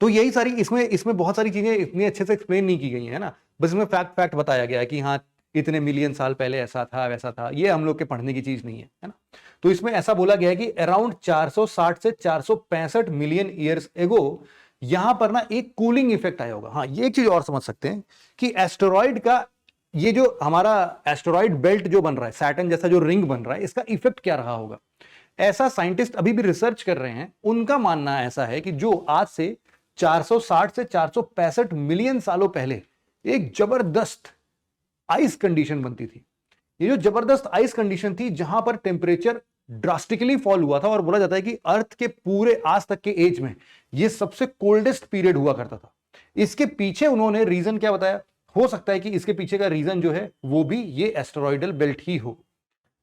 तो यही सारी इसमें बहुत सारी चीजें इतनी अच्छे से एक्सप्लेन नहीं की गई है ना, बस इसमें फैक्ट बताया गया है कि हाँ इतने मिलियन साल पहले ऐसा था वैसा था, ये हम लोग के पढ़ने की चीज नहीं है ना। तो इसमें ऐसा बोला गया है कि अराउंड 460 से 465 मिलियन ईयर्स एगो यहां पर ना एक कूलिंग इफेक्ट आया होगा। हाँ, ये एक चीज और समझ सकते हैं कि एस्टेरॉइड का ये जो हमारा एस्टेरॉइड बेल्ट जो बन रहा है, सैटर्न जैसा जो रिंग बन रहा है, इसका इफेक्ट क्या रहा होगा, ऐसा साइंटिस्ट अभी भी रिसर्च कर रहे हैं। उनका मानना ऐसा है कि जो आज से 460 से 465 मिलियन सालों पहले एक जबरदस्त आइस कंडीशन बनती थी। ये जो जबरदस्त आइस कंडीशन थी जहां पर टेम्परेचर ड्रास्टिकली फॉल हुआ था, और बोला जाता है कि अर्थ के पूरे आज तक के एज में ये सबसे कोल्डेस्ट पीरियड हुआ करता था। इसके पीछे उन्होंने रीजन क्या बताया, हो सकता है कि इसके पीछे का रीजन जो है वो भी ये एस्टेरॉइडल बेल्ट ही हो।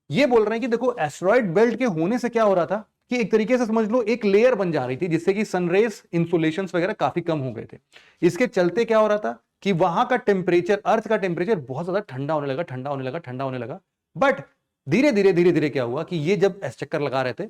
ये बोल रहे हैं कि देखो एस्टेरॉइड बेल्ट के होने से क्या हो रहा था कि एक तरीके से समझ लो एक लेयर बन जा रही थी जिससे कि सनरेज इंसुलेशन वगैरह काफी कम हो गए थे। इसके चलते क्या हो रहा था कि वहां का टेम्परेचर, अर्थ का टेम्परेचर बहुत ज्यादा ठंडा होने लगा, ठंडा होने लगा, ठंडा होने लगा। बट धीरे धीरे क्या हुआ कि ये जब चक्कर लगा रहे थे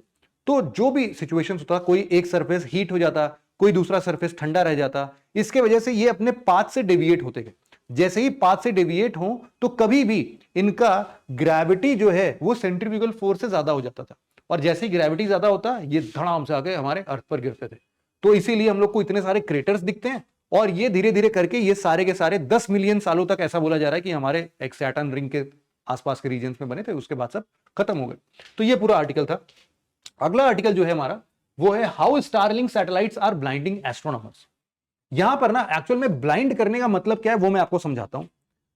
तो जो भी सिचुएशन होता, कोई एक सरफेस हीट हो जाता, कोई दूसरा सरफेस ठंडा रह जाता, इसके वजह से ये अपने पाथ से डेविएट होते गए। जैसे ही पाथ से डेविएट हो तो कभी भी इनका ग्रेविटी जो है वो सेंट्रीफ्यूगल फोर्स से ज्यादा हो जाता था, और जैसे ही ग्रेविटी ज्यादा होता ये धड़ाम से आके हमारे अर्थ पर गिरते थे। तो इसीलिए हम लोग को इतने सारे क्रेटर्स दिखते हैं, और ये धीरे धीरे करके ये सारे के सारे 10 मिलियन सालों तक ऐसा बोला जा रहा है कि हमारे एक सैटर्न रिंग के आसपास के रीजन्स में बने थे, उसके बाद सब खत्म हो गए। तो ये पूरा आर्टिकल था। अगला आर्टिकल जो है हमारा वो है how Starlink satellites are blinding astronomers. यहां पर ना एक्चुअल में ब्लाइंड करने का मतलब क्या है वो मैं आपको समझाता हूं।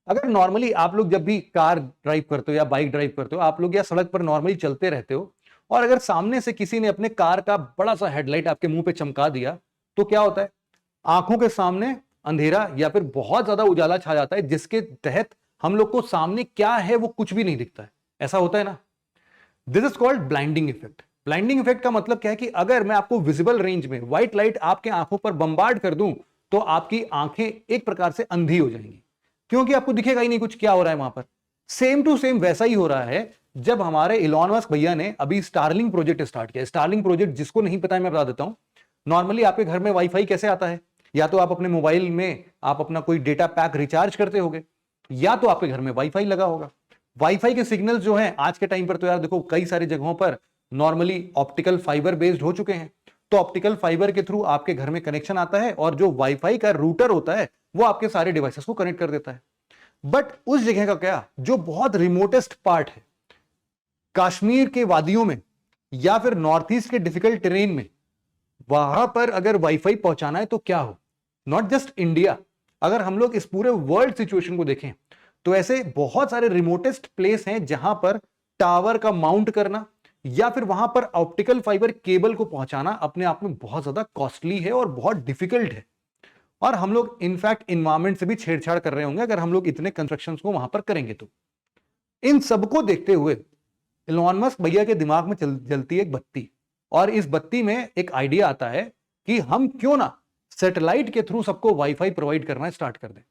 अगर नॉर्मली आप लोग जब भी कार ड्राइव करते हो या बाइक ड्राइव करते हो, आप लोग या सड़क पर नॉर्मली चलते रहते हो, और अगर सामने से किसी ने अपने कार का बड़ा सा हेडलाइट आपके मुंह पे चमका दिया तो क्या होता है, आंखों के सामने अंधेरा या फिर बहुत ज्यादा उजाला छा जाता है, जिसके तहत हम लोग को सामने क्या है वो कुछ भी नहीं दिखता है। ऐसा होता है ना, this is called blinding effect. Blinding effect का मतलब क्या है कि अगर मैं आपको विजिबल रेंज में व्हाइट लाइट आपके आंखों पर बम्बार्ड कर दूं तो आपकी आंखें एक प्रकार से अंधी हो जाएंगी, क्योंकि आपको दिखेगा ही नहीं कुछ क्या हो रहा है वहां पर। सेम टू सेम वैसा ही हो रहा है जब हमारे इलॉन मस्क भैया ने अभी स्टारलिंक प्रोजेक्ट स्टार्ट किया। स्टारलिंक प्रोजेक्ट जिसको नहीं पता है मैं बता देता हूं। नॉर्मली आपके घर में वाईफाई कैसे आता है, या तो आप अपने मोबाइल में आप अपना कोई डेटा पैक रिचार्ज करते होगे, या तो आपके घर में वाईफाई लगा होगा। वाईफाई के सिग्नल्स जो हैं आज के टाइम पर तो यार देखो कई सारी जगहों पर नॉर्मली ऑप्टिकल फाइबर बेस्ड हो चुके हैं। तो ऑप्टिकल फाइबर के थ्रू आपके घर में कनेक्शन आता है, और जो वाईफाई का रूटर होता है वो आपके सारे डिवाइसेस को कनेक्ट कर देता है। बट उस जगह का क्या जो बहुत रिमोटेस्ट पार्ट है, कश्मीर के वादियों में या फिर नॉर्थ ईस्ट के डिफिकल्ट टेरेन में, वहां पर अगर वाईफाई पहुंचाना है तो क्या हो। नॉट जस्ट इंडिया, अगर हम लोग इस पूरे वर्ल्ड सिचुएशन को देखें तो ऐसे बहुत सारे रिमोटेस्ट प्लेस हैं जहां पर टावर का माउंट करना या फिर वहां पर ऑप्टिकल फाइबर केबल को पहुंचाना अपने आप में बहुत ज्यादा कॉस्टली है और बहुत डिफिकल्ट है। और हम लोग इनफैक्ट इन्वायरमेंट से भी छेड़छाड़ कर रहे होंगे अगर हम लोग इतने कंस्ट्रक्शन को वहां पर करेंगे तो। इन सबको देखते हुए इलॉन मस्क भैया के दिमाग में जलती है एक बत्ती, और इस बत्ती में एक आइडिया आता है कि हम क्यों ना सैटेलाइट के थ्रू सबको वाईफाई प्रोवाइड करना स्टार्ट कर दें।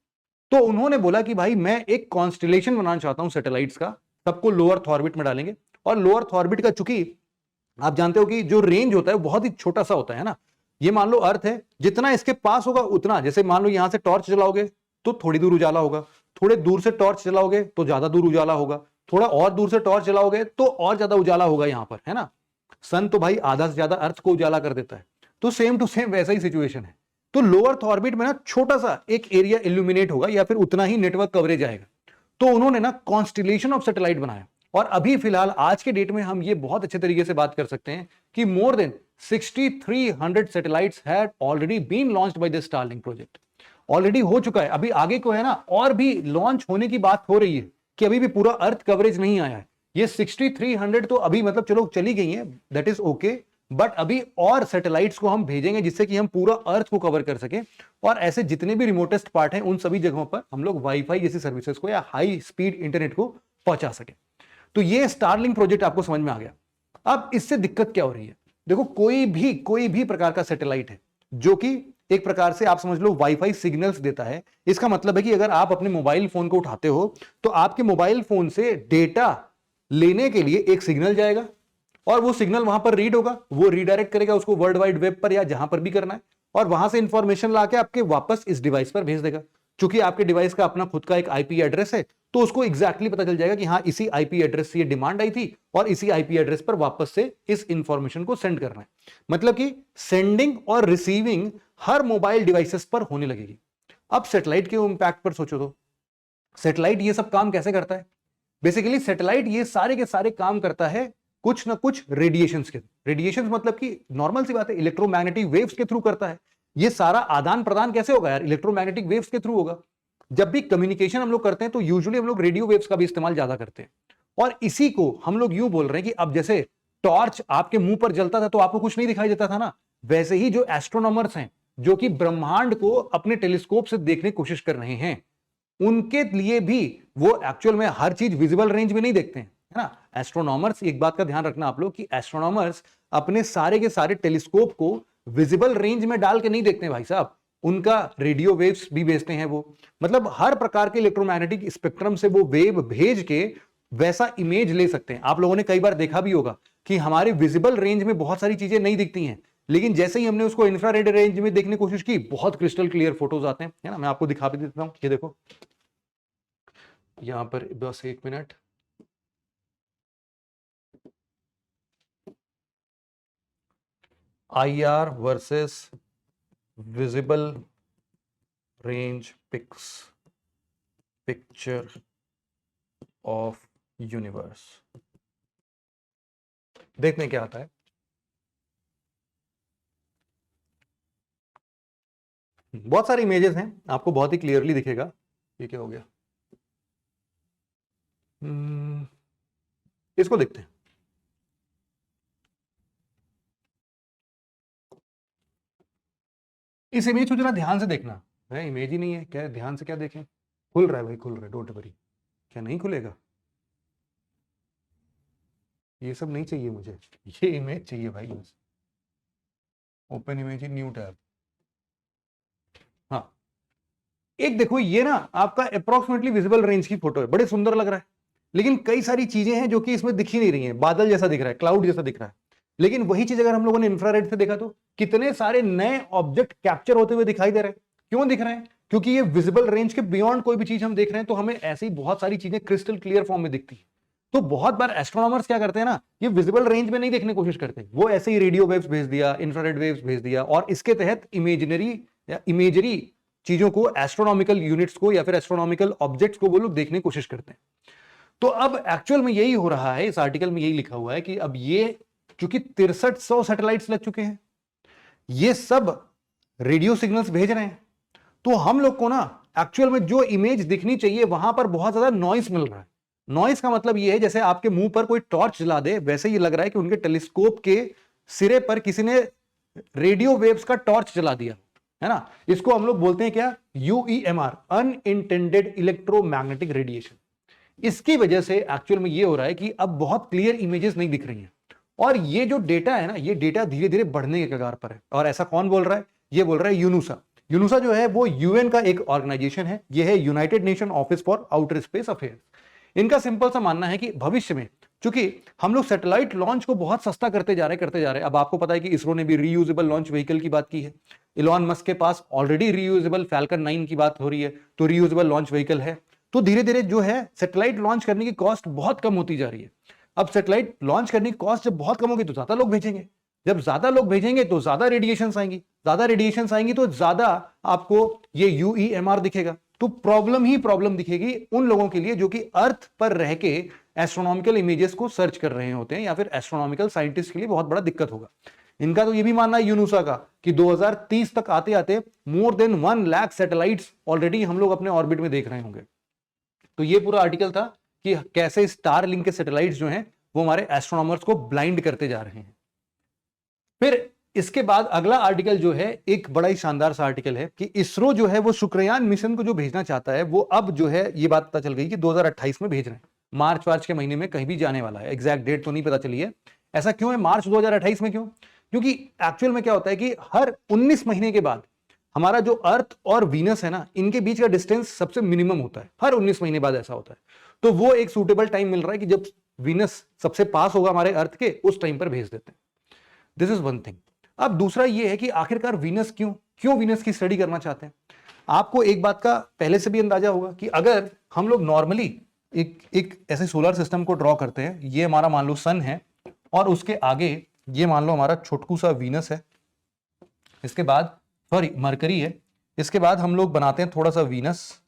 तो उन्होंने बोला कि भाई मैं एक कॉन्स्टिलेशन बनाना चाहता हूं सैटेलाइट्स का, सबको लोअर ऑर्बिट में डालेंगे। और लोअर ऑर्बिट का चूंकि आप जानते हो कि जो रेंज होता है वो बहुत ही छोटा सा होता है ना। ये मान लो अर्थ है, जितना इसके पास होगा उतना, जैसे मान लो यहां से टॉर्च जलाओगे तो थोड़ी दूर उजाला होगा, थोड़े दूर से टॉर्च जलाओगे तो ज्यादा दूर उजाला होगा, थोड़ा और दूर से टॉर्च जलाओगे तो और ज्यादा उजाला होगा यहां पर, है ना। सन तो भाई आधा से ज्यादा अर्थ को उजाला कर देता है, तो सेम टू सेम वैसा ही सिचुएशन है। तो लोअर ऑर्बिट में ना छोटा सा एक एरिया इल्यूमिनेट होगा या फिर उतना ही नेटवर्क कवरेज आएगा। तो उन्होंने ना कॉन्स्टिलेशन ऑफ सैटेलाइट बनाया, और अभी फिलहाल आज के डेट में हम ये बहुत अच्छे तरीके से बात कर सकते हैं कि more than 6300 satellites had already been launched by the Starlink project. Already हो चुका है, अभी आगे को है ना और भी लॉन्च होने की बात हो रही है कि अभी भी पूरा अर्थ कवरेज नहीं आया है। ये 6300 तो अभी मतलब चलो चली गई है, दैट इज ओके, बट अभी और सैटेलाइट्स को हम भेजेंगे जिससे कि हम पूरा अर्थ को कवर कर सके, और ऐसे जितने भी रिमोटेस्ट पार्ट हैं उन सभी जगहों पर हम लोग वाईफाई जैसी सर्विसेज को या हाई स्पीड इंटरनेट को पहुंचा सके। तो ये स्टारलिंक प्रोजेक्ट आपको समझ में आ गया। अब इससे दिक्कत क्या हो रही है, देखो कोई भी प्रकार का सैटेलाइट है जो कि एक प्रकार से आप समझ लो वाईफाई सिग्नल्स देता है। इसका मतलब है कि अगर आप अपने मोबाइल फोन को उठाते हो तो आपके मोबाइल फोन से डेटा लेने के लिए एक सिग्नल जाएगा, और वो सिग्नल वहां पर रीड होगा, वो रीडायरेक्ट करेगा उसको वर्ल्ड वाइड वेब पर या जहां पर भी करना है, और वहां से इंफॉर्मेशन लाके आपके वापस इस डिवाइस पर भेज देगा। क्योंकि आपके डिवाइस का अपना खुद का एक आईपी एड्रेस है, तो उसको एग्जैक्टली पता चल जाएगा कि हाँ इसी आईपी एड्रेस से ये डिमांड आई थी और इसी आईपी एड्रेस पर वापस से इस इंफॉर्मेशन को सेंड करना है। मतलब कि सेंडिंग और रिसीविंग हर मोबाइल डिवाइसेस पर होने लगेगी। अब सैटेलाइट के इंपैक्ट पर सोचो तो सैटेलाइट ये सब काम कैसे करता है। बेसिकली सैटेलाइट ये सारे के सारे काम करता है कुछ ना कुछ रेडिएशंस के। रेडिएशंस मतलब कि नॉर्मल सी बात है, इलेक्ट्रोमैग्नेटिक वेव्स के थ्रू करता है। ये सारा आदान प्रदान कैसे होगा यार, इलेक्ट्रोमैग्नेटिक वेव्स के थ्रू होगा। जब भी कम्युनिकेशन हम लोग करते हैं तो यूजुअली हम लोग रेडियो वेव्स का भी इस्तेमाल ज्यादा करते हैं, और इसी को हम लोग यूं बोल रहे हैं कि अब जैसे टॉर्च आपके मुंह पर जलता था तो आपको कुछ नहीं दिखाई देता था ना, वैसे ही जो एस्ट्रोनॉमर्स हैं जो कि ब्रह्मांड को अपने टेलीस्कोप से देखने की कोशिश कर रहे हैं, उनके लिए भी वो एक्चुअल में हर चीज विजिबल रेंज में नहीं देखते हैं, है ना। एस्ट्रोनॉमर्स, एक बात का ध्यान रखना आप लोग कि एस्ट्रोनॉमर्स अपने सारे के सारे टेलीस्कोप को विजिबल रेंज में डाल के नहीं देखते हैं भाई साहब, उनका रेडियो वेव्स भी भेजते हैं वो। मतलब हर प्रकार के इलेक्ट्रोमैग्नेटिक स्पेक्ट्रम से वो वेव भेज के वैसा इमेज ले सकते हैं। आप लोगों ने कई बार देखा भी होगा कि हमारे विजिबल रेंज में बहुत सारी चीजें नहीं दिखती हैं, लेकिन जैसे ही हमने उसको इंफ्रारेड रेंज में देखने की कोशिश की बहुत क्रिस्टल क्लियर फोटोज आते हैं, है ना। मैं आपको दिखा भी देता हूं, ये देखो यहां पर, बस एक minute. IR versus visible range picture of universe, देखने क्या आता है। बहुत सारे इमेजेस हैं, आपको बहुत ही क्लियरली दिखेगा। ये क्या हो गया, इसको देखते हैं। इस इमेज को जरा ध्यान से देखना है, इमेज ही नहीं है क्या, ध्यान से क्या देखें। खुल रहा है भाई, खुल रहा है, डोंट वरी। क्या नहीं खुलेगा, ये सब नहीं चाहिए मुझे, ये इमेज चाहिए भाई बस। Open image in new tab. हाँ, एक देखो ये ना आपका अप्रोक्सीमेटली विजिबल रेंज की फोटो है, बड़े सुंदर लग रहा है, लेकिन कई सारी चीजें हैं जो कि इसमें दिख ही नहीं रही हैं। बादल जैसा दिख रहा है, क्लाउड जैसा दिख रहा है, लेकिन वही चीज अगर हम लोगों ने इंफ्रारेड से देखा तो कितने सारे नए ऑब्जेक्ट कैप्चर होते हुए दिखाई दे रहे हैं। क्यों दिख रहे हैं, क्योंकि ये विजिबल रेंज के बियॉन्ड कोई भी चीज हम देख रहे हैं तो हमें ऐसी बहुत सारी चीजें क्रिस्टल क्लियर फॉर्म में दिखती है। तो बहुत बार एस्ट्रोनॉमर्स क्या करते हैं ना, ये विजिबल रेंज में नहीं देखने की कोशिश करते, वो ऐसे ही रेडियो वेव्स भेज दिया, इंफ्रारेड वेव्स भेज दिया, और इसके तहत इमेजनरी या इमेजरी चीजों को, एस्ट्रोनॉमिकल यूनिट्स को या फिर एस्ट्रोनॉमिकल ऑब्जेक्ट्स को वो लोग देखने की कोशिश करते हैं। तो अब एक्चुअल में यही हो रहा है, इस आर्टिकल में यही लिखा हुआ है कि अब ये क्योंकि 6300 सैटेलाइट्स लग चुके हैं, ये सब रेडियो सिग्नल्स भेज रहे हैं, तो हम लोग को ना एक्चुअल में जो इमेज दिखनी चाहिए वहां पर बहुत ज्यादा नॉइस मिल रहा है। नॉइस का मतलब ये है जैसे आपके मुंह पर कोई टॉर्च जला दे, वैसे ही लग रहा है कि उनके टेलीस्कोप के सिरे पर किसी ने रेडियो वेव्स का टॉर्च जला दिया। है ना। इसको हम लोग बोलते हैं क्या, UEMR, अनइंटेंडेड इलेक्ट्रोमैग्नेटिक रेडिएशन। इसकी वजह से एक्चुअल में ये हो रहा है कि अब बहुत क्लियर इमेजेस नहीं दिख रही हैं, और ये जो डेटा है ना, ये डेटा धीरे धीरे बढ़ने के कगार पर है। और ऐसा कौन बोल रहा है, ये बोल रहा है यूनुसा। यूनुसा जो है वो यूएन का एक ऑर्गेनाइजेशन है, ये है United nation office for outer space affairs. इनका सिंपल सा मानना है कि भविष्य में चूंकि हम लोग सैटेलाइट लॉन्च को बहुत सस्ता करते जा रहे हैं। अब आपको पता है कि इसरो ने भी रीयूजेबल लॉन्च व्हीकल की बात की है। इलॉन मस्क के पास ऑलरेडी रीयूजेबल फैल्कन 9 की बात हो रही है, तो रीयूजेबल लॉन्च व्हीकल है। तो धीरे धीरे जो है सैटेलाइट लॉन्च करने की कॉस्ट बहुत कम होती जा रही है। अब सैटेलाइट लॉन्च करने की कॉस्ट जब बहुत कम होगी तो ज्यादा लोग भेजेंगे, जब ज्यादा लोग भेजेंगे तो ज्यादा रेडिएशंस आएंगी, ज्यादा रेडिएशंस आएंगी तो ज्यादा आपको ये UEMR दिखेगा। तो प्रॉब्लम ही प्रॉब्लम दिखेगी उन लोगों के लिए जो कि अर्थ पर रह के एस्ट्रोनॉमिकल इमेजेस को सर्च कर रहे होते हैं, या फिर एस्ट्रोनॉमिकल साइंटिस्ट के लिए बहुत बड़ा दिक्कत होगा। इनका तो ये भी मानना है यूनुसा का कि 2030 तक आते आते more than 1 lakh satellites already हम लोग अपने ऑर्बिट में देख रहे होंगे। तो ये पूरा आर्टिकल था कि कैसे स्टारलिंक के सैटेलाइट्स जो हैं वो हमारे एस्ट्रोनॉमर्स को ब्लाइंड करते जा रहे हैं। फिर इसके बाद अगला आर्टिकल जो है एक बड़ा ही शानदार सा आर्टिकल है कि इसरो जो है वो शुक्रयान मिशन को जो भेजना चाहता है वो अब जो है ये बात पता चल गई कि 2028 में भेज रहे हैं, मार्च के महीने में कहीं भी जाने वाला है। एग्जैक्ट डेट तो नहीं पता चली है। ऐसा क्यों है मार्च 2028 में, क्यों? क्योंकि एक्चुअल में क्या होता है कि हर 19 महीने के बाद हमारा जो अर्थ और वीनस है ना, इनके बीच का डिस्टेंस सबसे मिनिमम होता है। हर 19 महीने बाद ऐसा होता है। तो वो एक सूटेबल टाइम मिल रहा है कि जब वीनस सबसे पास होगा हमारे अर्थ के, उस टाइम पर भेज देते हैं। This is one thing. अब दूसरा ये है कि आखिरकार वीनस क्यों वीनस की स्टडी करना चाहते हैं। आपको एक बात का पहले से भी अंदाजा होगा कि अगर हम लोग नॉर्मली एक ऐसे सोलर सिस्टम को ड्रॉ करते हैं, ये हमारा मान लो सन है, और उसके आगे ये मान लो हमारा छोटकू सा वीनस है, इसके बाद मरकरी है, इसके बाद हम लोग बनाते हैं थोड़ा सा वीनस,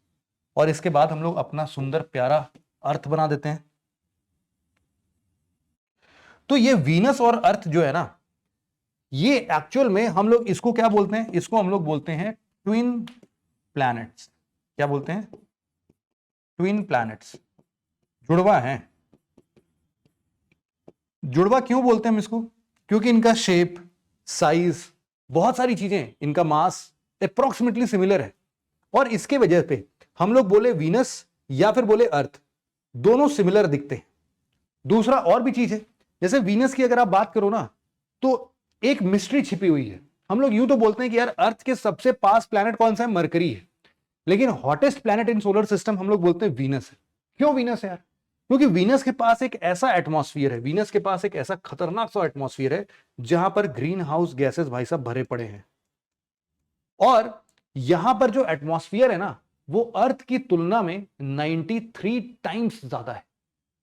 और इसके बाद हम लोग अपना सुंदर प्यारा अर्थ बना देते हैं। तो ये वीनस और अर्थ जो है ना, ये एक्चुअल में हम लोग इसको क्या बोलते हैं, इसको हम लोग बोलते हैं ट्विन प्लैनेट्स। क्या बोलते हैं? ट्विन प्लैनेट्स, जुड़वा है। जुड़वा क्यों बोलते हैं हम इसको? क्योंकि इनका शेप, साइज, बहुत सारी चीजें, इनका मास अप्रोक्सीमेटली सिमिलर है, और इसके वजह पे हम लोग बोले वीनस या फिर बोले अर्थ, दोनों सिमिलर दिखते हैं। दूसरा और भी चीज है, जैसे वीनस की अगर आप बात करो ना, तो एक मिस्ट्री छिपी हुई है। हम लोग यूं तो बोलते हैं कि यार अर्थ के सबसे पास प्लैनेट कौन सा है, मरकरी है, लेकिन hottest planet in solar system हम लोग बोलते हैं वीनस है। क्यों वीनस है यार? क्योंकि वीनस के पास एक ऐसा एटमॉस्फेयर है, वीनस के पास एक ऐसा खतरनाक सा एटमॉस्फेयर है जहां पर ग्रीन हाउस गैसेस भाई साहब भरे पड़े हैं, और यहां पर जो एटमॉस्फेयर है ना, वो अर्थ की तुलना में 93 टाइम्स ज्यादा है।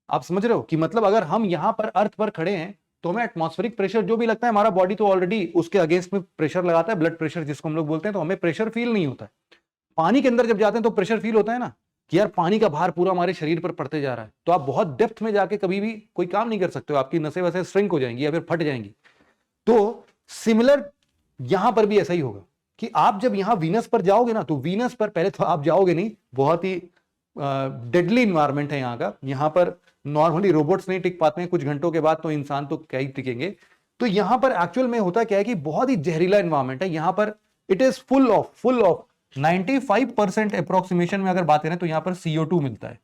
आप समझ रहे हो कि मतलब अगर हम यहां पर अर्थ पर खड़े हैं तो हमें एटमॉस्फेरिक प्रेशर जो भी लगता है, हमारा बॉडी तो ऑलरेडी उसके अगेंस्ट में प्रेशर लगाता है, ब्लड प्रेशर जिसको हम लोग बोलते हैं, तो हमें प्रेशर फील नहीं होता है। पानी के अंदर जब जाते हैं तो प्रेशर फील होता है ना, कि यार पानी का भार पूरा हमारे शरीर पर पड़ते जा रहा है, तो आप बहुत डेप्थ में जाके कभी भी कोई काम नहीं कर सकते हो, आपकी नसें वैसे श्रिंक हो जाएंगी या फिर फट जाएंगी। तो सिमिलर यहां पर भी ऐसा ही होगा कि आप जब यहां वीनस पर जाओगे ना, तो वीनस पर पहले तो आप जाओगे नहीं, बहुत ही डेडली इन्वायरमेंट है यहाँ का। यहाँ पर नॉर्मली रोबोट्स नहीं टिक पाते हैं, कुछ घंटों के बाद तो इंसान तो क्या ही टिकेंगे। तो यहाँ पर एक्चुअल में होता क्या है कि बहुत ही जहरीला इन्वायरमेंट है यहाँ पर। It is full of 95% approximation में अगर बात करें तो यहाँ पर CO2 मिलता है,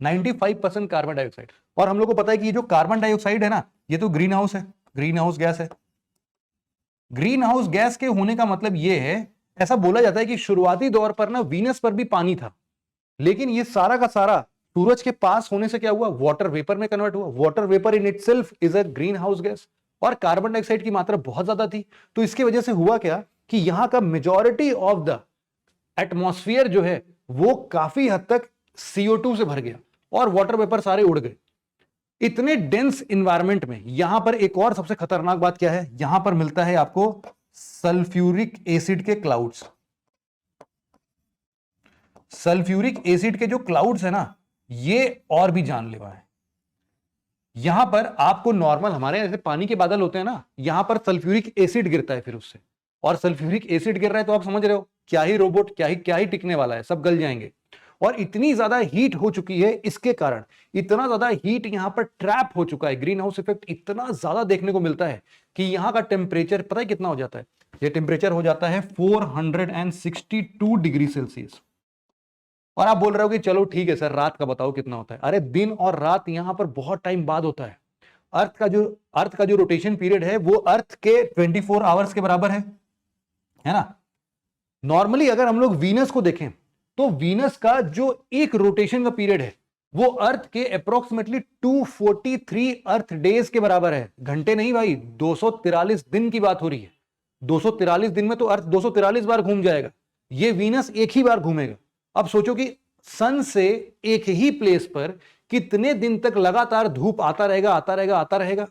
95% कार्बन डाइऑक्साइड। और हम लोग को पता है कि ये जो कार्बन डाइऑक्साइड है ना, ये तो ग्रीन हाउस है, ग्रीन हाउस गैस है। ग्रीन हाउस गैस के होने का मतलब ये है, ऐसा बोला जाता है कि शुरुआती दौर पर ना वीनस पर भी पानी था, लेकिन ये सारा का सारा सूरज के पास होने से क्या हुआ, वाटर वेपर में कन्वर्ट हुआ। Water vapour in itself is a green house gas, और कार्बन डाइऑक्साइड की मात्रा बहुत ज्यादा थी। तो इसकी वजह से हुआ क्या कि यहां का मेजॉरिटी ऑफ द एटमॉस्फेयर जो है वो काफी हद तक CO2 से भर गया, और वाटर वेपर सारे उड़ गए। इतने डेंस इन्वायरमेंट में यहां पर एक और सबसे खतरनाक बात क्या है, यहां पर मिलता है आपको सल्फ्यूरिक एसिड के क्लाउड्स। सल्फ्यूरिक एसिड के जो क्लाउड्स है ना, ये और भी जानलेवा है। यहां पर आपको नॉर्मल हमारे जैसे पानी के बादल होते हैं ना, यहां पर सल्फ्यूरिक एसिड गिरता है फिर उससे, और सल्फ्यूरिक एसिड गिर रहा है तो आप समझ रहे हो क्या ही रोबोट, क्या ही टिकने वाला है, सब गल जाएंगे। और इतनी ज्यादा हीट हो चुकी है, इसके कारण इतना ज्यादा हीट यहां पर ट्रैप हो चुका है, ग्रीन हाउस इफेक्ट इतना ज्यादा देखने को मिलता है कि यहां का टेम्परेचर पता है कितना हो जाता है। ये टेम्परेचर हो जाता है 462 डिग्री सेल्सियस। और आप बोल रहे हो कि चलो ठीक है सर, रात का बताओ कितना होता है। अरे दिन और रात यहां पर बहुत टाइम बाद होता है। अर्थ का जो रोटेशन पीरियड है वो अर्थ के 24 आवर्स के बराबर है ना। नॉर्मली अगर हम लोग वीनस को देखें तो वीनस का जो एक रोटेशन का पीरियड है वो अर्थ के अप्रोक्सीमेटली 243 अर्थ डेज के बराबर है। घंटे नहीं भाई, 243 दिन की बात हो रही है। 243 दिन में तो अर्थ 243 बार घूम जाएगा, ये वीनस एक ही बार घूमेगा। अब सोचो कि सन से एक ही प्लेस पर कितने दिन तक लगातार धूप आता रहेगा आता रहेगा आता रहेगा,